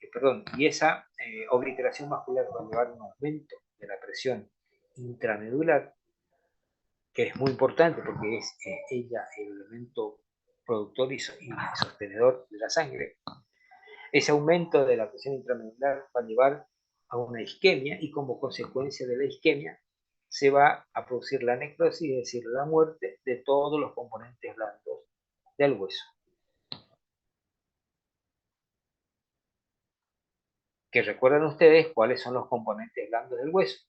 A: y esa obliteración vascular va a llevar a un aumento de la presión intramedular, que es muy importante porque es ella el elemento productor y sostenedor de la sangre. Ese aumento de la presión intramedular va a llevar a una isquemia y como consecuencia de la isquemia se va a producir la necrosis, es decir, la muerte de todos los componentes blandos del hueso. Que recuerdan ustedes cuáles son los componentes blandos del hueso.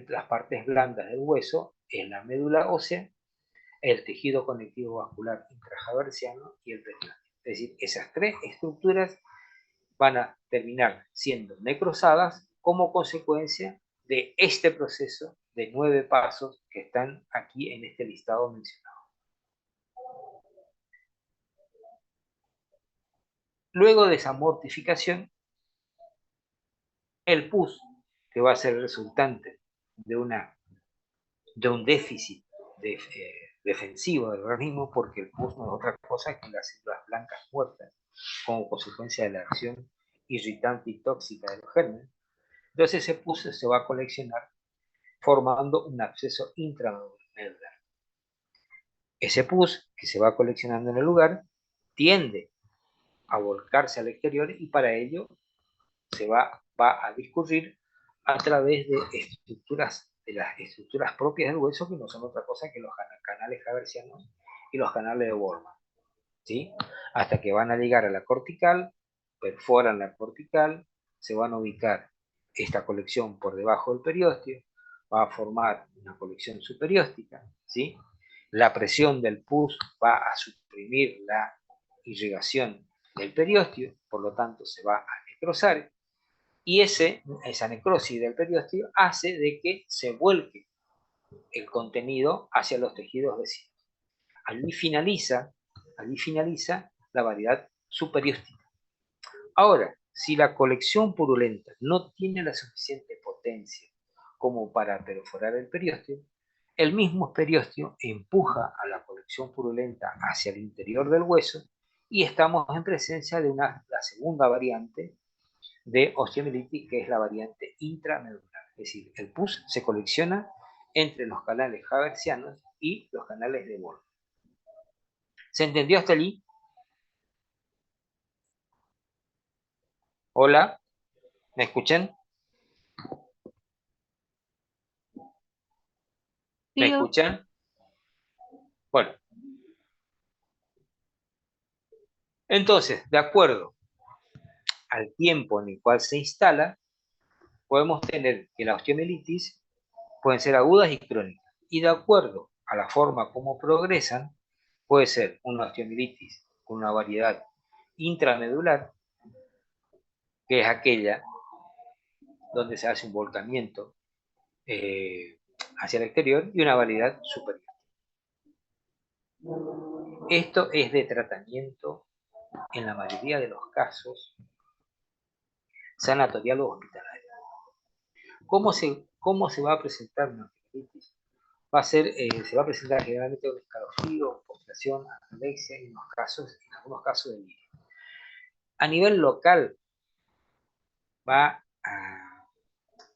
A: Las partes blandas del hueso es la médula ósea, el tejido conectivo vascular intrajaversiano y el periósteo. Es decir, esas tres estructuras van a terminar siendo necrosadas como consecuencia de este proceso de 9 pasos que están aquí en este listado mencionado. Luego de esa mortificación, el pus, que va a ser resultante de un déficit de defensivo del organismo, porque el pus no es otra cosa que las células blancas muertas como consecuencia de la acción irritante y tóxica de los gérmenes. Entonces ese pus se va a coleccionar formando un absceso intramedular. Ese pus que se va coleccionando en el lugar tiende a volcarse al exterior y para ello va a discurrir a través de las estructuras propias del hueso, que no son otra cosa que los canales haversianos y los canales de Wolman, ¿sí? Hasta que van a llegar a la cortical, perforan la cortical, se van a ubicar esta colección por debajo del periósteo, va a formar una colección superióstica, ¿sí? La presión del pus va a suprimir la irrigación del periósteo, por lo tanto se va a necrosar, y esa necrosis del periósteo hace de que se vuelque el contenido hacia los tejidos vecinos. Allí finaliza la variedad superióstica. Ahora, si la colección purulenta no tiene la suficiente potencia como para perforar el periósteo, el mismo periósteo empuja a la colección purulenta hacia el interior del hueso y estamos en presencia de la segunda variante de osteomielitis, que es la variante intramedular. Es decir, el pus se colecciona entre los canales haversianos y los canales de Wolman. ¿Se entendió hasta allí? Hola, ¿me escuchan? ¿Me
C: Sí,
A: escuchan? Bueno, entonces, de acuerdo al tiempo en el cual se instala, podemos tener que la osteomielitis pueden ser agudas y crónicas. Y de acuerdo a la forma como progresan, puede ser una osteomielitis con una variedad intramedular, que es aquella donde se hace un volcamiento hacia el exterior, y una variedad superior. Esto es de tratamiento en la mayoría de los casos sanatorial o hospitalario. ¿Cómo se va a presentar una osteomielitis? Se va a presentar generalmente con escalofrío, postración, anorexia y en algunos casos de delirio. A nivel local,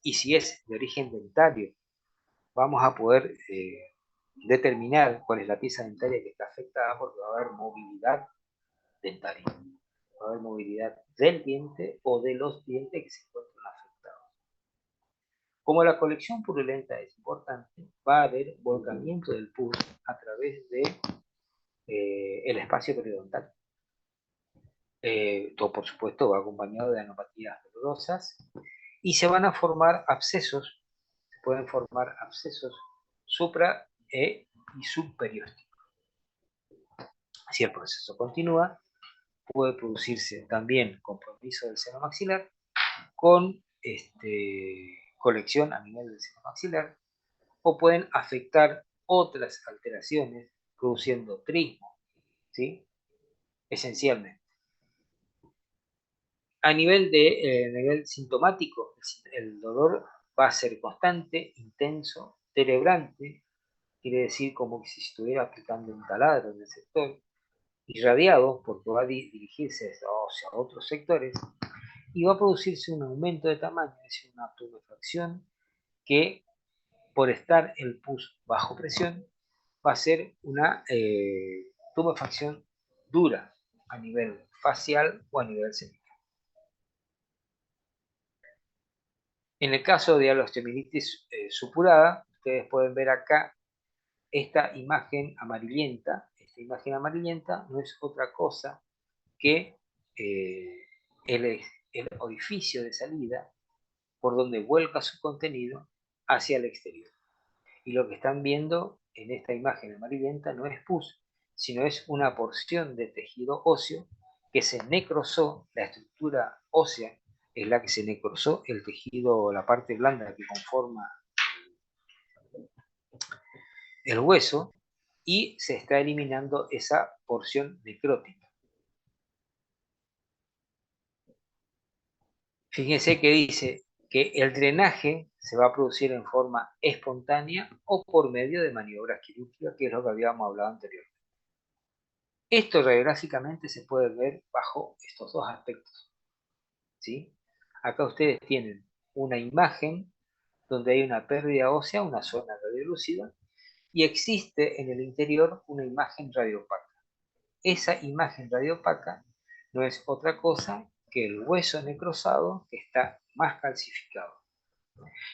A: y si es de origen dentario, vamos a poder determinar cuál es la pieza dentaria que está afectada, porque va a haber movilidad dentaria. Va a haber movilidad del diente o de los dientes que se encuentran afectados. Como la colección purulenta es importante, va a haber volcamiento del pus a través de el espacio periodontal. Todo, por supuesto, va acompañado de anopatías dolorosas y se van a formar abscesos, se pueden formar abscesos supra y subperiósticos. Si el proceso continúa, puede producirse también compromiso del seno maxilar con colección a nivel del seno maxilar, o pueden afectar otras alteraciones produciendo trismo, ¿sí? Esencialmente. A nivel sintomático, el dolor va a ser constante, intenso, terebrante, quiere decir como si estuviera aplicando un taladro en el sector, irradiado porque va a dirigirse hacia otros sectores, y va a producirse un aumento de tamaño, es decir, una tumefacción que, por estar el pus bajo presión, va a ser una tumefacción dura a nivel facial o a nivel cervical. En el caso de la osteomielitis supurada, ustedes pueden ver acá esta imagen amarillenta. Esta imagen amarillenta no es otra cosa que el orificio de salida por donde vuelca su contenido hacia el exterior. Y lo que están viendo en esta imagen amarillenta no es pus, sino es una porción de tejido óseo que se necrosó. La estructura ósea es la que se necrosó, el tejido, la parte blanda que conforma el hueso, y se está eliminando esa porción necrótica. Fíjense que dice que el drenaje se va a producir en forma espontánea o por medio de maniobras quirúrgicas, que es lo que habíamos hablado anteriormente. Esto radiográficamente se puede ver bajo estos dos aspectos, ¿sí? Acá ustedes tienen una imagen donde hay una pérdida ósea, una zona radiolúcida, y existe en el interior una imagen radiopaca. Esa imagen radiopaca no es otra cosa que el hueso necrosado que está más calcificado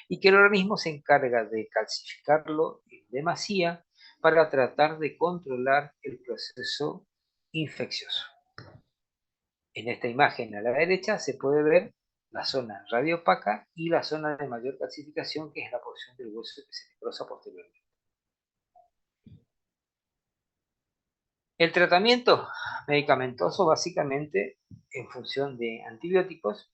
A: y que el organismo se encarga de calcificarlo en demasía para tratar de controlar el proceso infeccioso. En esta imagen a la derecha se puede ver la zona radiopaca y la zona de mayor calcificación, que es la porción del hueso que se necrosa posteriormente. El tratamiento medicamentoso básicamente en función de antibióticos,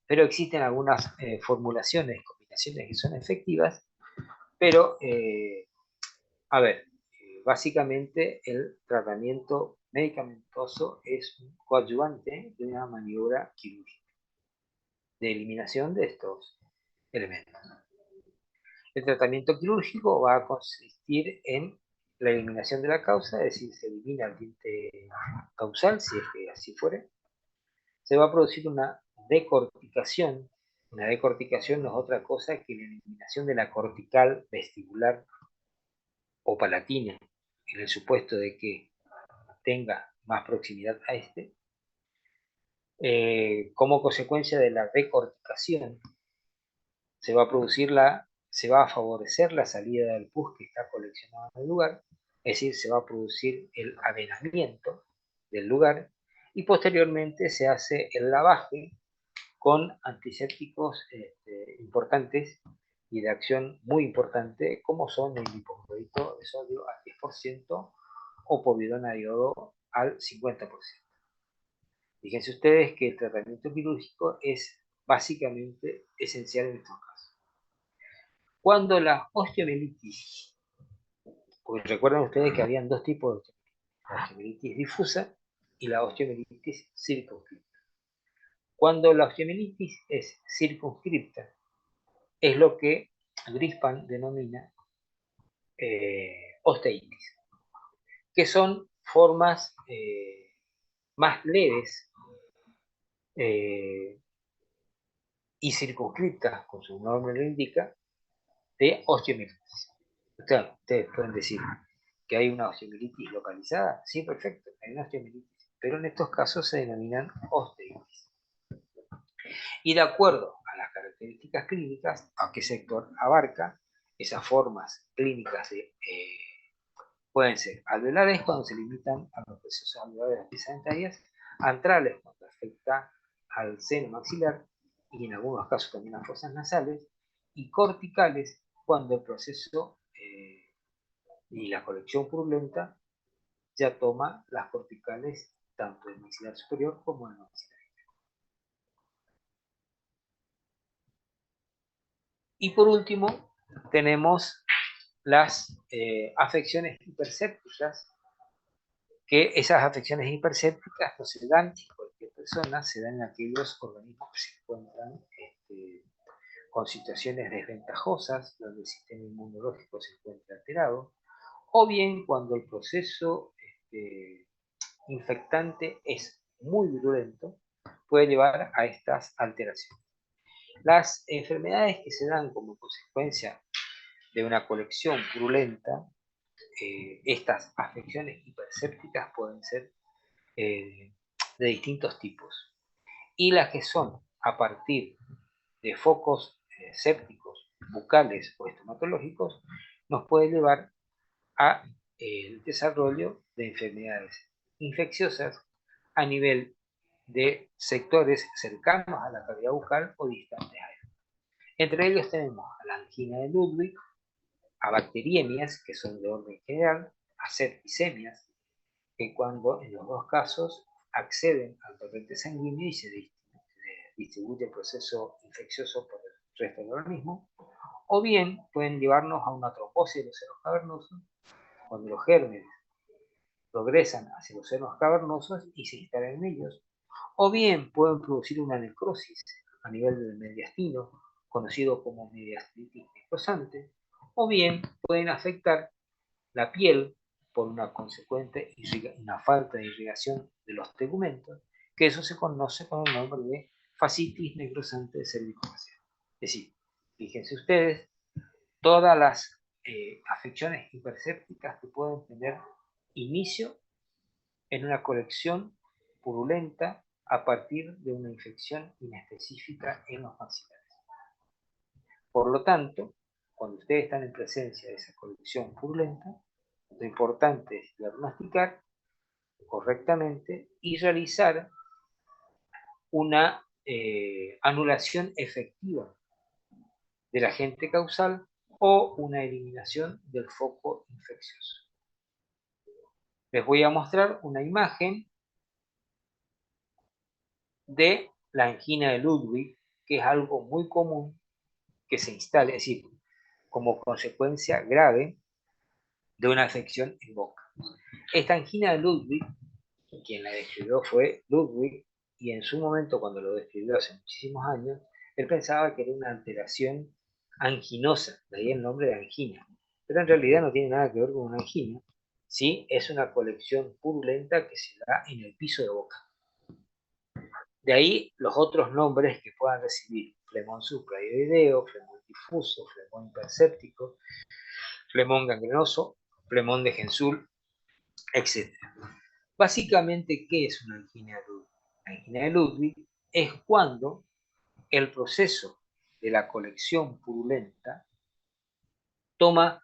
A: pero existen algunas formulaciones, combinaciones que son efectivas, pero básicamente el tratamiento medicamentoso es un coadyuvante de una maniobra quirúrgica de eliminación de estos elementos. El tratamiento quirúrgico va a consistir en la eliminación de la causa, es decir, se elimina el diente causal, si es que así fuere. Se va a producir una decorticación. Una decorticación no es otra cosa que la eliminación de la cortical vestibular o palatina, en el supuesto de que tenga más proximidad a este. Como consecuencia de la decorticación, se va a favorecer la salida del pus que está coleccionado en el lugar, es decir, se va a producir el avenamiento del lugar y posteriormente se hace el lavaje con antisépticos importantes y de acción muy importante, como son el hipoclorito de sodio al 10% o povidona de iodo al 50%. Fíjense ustedes que el tratamiento quirúrgico es básicamente esencial en estos casos. Cuando la osteomielitis, pues recuerden ustedes que habían dos tipos de osteomielitis, la osteomielitis difusa y la osteomielitis circunscripta. Cuando la osteomielitis es circunscripta, es lo que Grispan denomina osteitis, que son formas más leves y circunscriptas, como su nombre lo indica, de osteomielitis. Ustedes pueden decir que hay una osteomielitis localizada. Sí, perfecto, hay una osteomielitis, pero en estos casos se denominan osteitis. Y de acuerdo a las características clínicas, a qué sector abarca, esas formas clínicas pueden ser alveolares cuando se limitan a los procesos alveolares sanitarias, antrales cuando afecta al seno maxilar y en algunos casos también a fosas nasales, y corticales cuando el proceso y la colección purulenta ya toma las corticales tanto del maxilar superior como del maxilar inferior. Y por último, tenemos las afecciones hipersépticas, que esas afecciones hipersépticas no se dan en cualquier persona, se dan en aquellos organismos que se encuentran con situaciones desventajosas, donde el sistema inmunológico se encuentra alterado, o bien cuando el proceso infectante es muy virulento, puede llevar a estas alteraciones. Las enfermedades que se dan como consecuencia de una colección purulenta, estas afecciones hipersépticas pueden ser de distintos tipos. Y las que son a partir de focos sépticos, bucales o estomatológicos, nos puede llevar a el desarrollo de enfermedades infecciosas a nivel de sectores cercanos a la cavidad bucal o distantes a ella. Entre ellos tenemos a la angina de Ludwig, a bacteriemias, que son de orden general, a septicemias, que cuando en los dos casos acceden al torrente sanguíneo y se distribuye el proceso infeccioso por el resto del organismo, o bien pueden llevarnos a una trombosis de los senos cavernosos, cuando los gérmenes progresan hacia los senos cavernosos y se instalan en ellos, o bien pueden producir una necrosis a nivel del mediastino, conocido como mediastinitis necrosante, o bien pueden afectar la piel por una consecuente una falta de irrigación de los tegumentos, que eso se conoce con el nombre de fascitis necrosante cervicofacial. Es decir, fíjense ustedes, todas las afecciones impercépticas que pueden tener inicio en una colección purulenta a partir de una infección inespecífica en los maxilares. Por lo tanto, cuando ustedes están en presencia de esa colección purulenta, lo importante es diagnosticar correctamente y realizar una anulación efectiva del agente causal o una eliminación del foco infeccioso. Les voy a mostrar una imagen de la angina de Ludwig, que es algo muy común que se instale, es decir, como consecuencia grave de una afección en boca. Esta angina de Ludwig, quien la describió fue Ludwig, y en su momento, cuando lo describió hace muchísimos años, él pensaba que era una alteración anginosa, de ahí el nombre de angina. Pero en realidad no tiene nada que ver con una angina, ¿sí? Es una colección purulenta que se da en el piso de boca. De ahí los otros nombres que puedan recibir: flemón supraioideo, flemón difuso, flemón impercéptico, flemón gangrenoso, flemón de Gensul, etc. Básicamente, ¿qué es una angina de Ludwig? La angina de Ludwig es cuando el proceso de la colección purulenta toma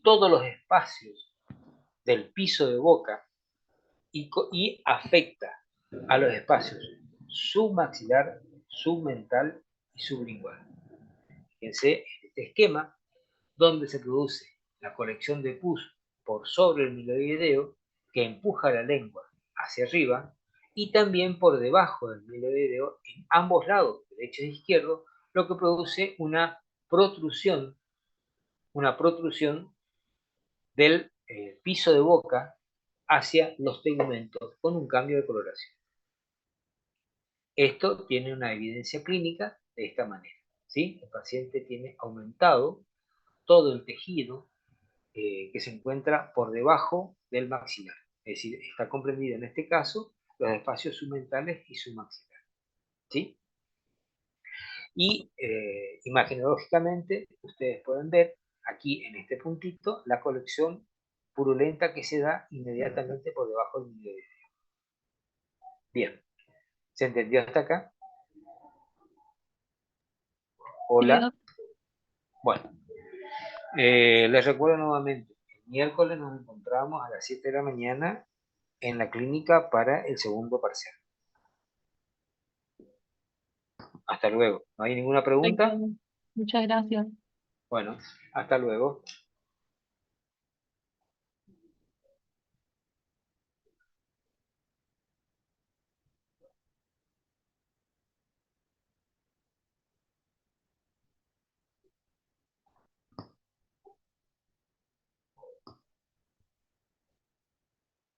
A: todos los espacios del piso de boca y afecta a los espacios submaxilar, submental y sublingual. Fíjense en este esquema donde se produce la colección de pus por sobre el miloideo, que empuja la lengua hacia arriba, y también por debajo del miloideo en ambos lados, derecho e izquierdo, lo que produce una protrusión del piso de boca hacia los tegumentos con un cambio de coloración. Esto tiene una evidencia clínica de esta manera, ¿sí? El paciente tiene aumentado todo el tejido que se encuentra por debajo del maxilar. Es decir, está comprendido en este caso los espacios submentales y submaxilar, ¿sí? Y imagenológicamente ustedes pueden ver aquí en este puntito la colección purulenta que se da inmediatamente por debajo del miloideo. Bien, ¿se entendió hasta acá? Hola. Bueno, les recuerdo nuevamente, el miércoles nos encontramos a las 7 de la mañana en la clínica para el segundo parcial. Hasta luego. ¿No hay ninguna pregunta?
C: Muchas gracias.
A: Bueno, hasta luego.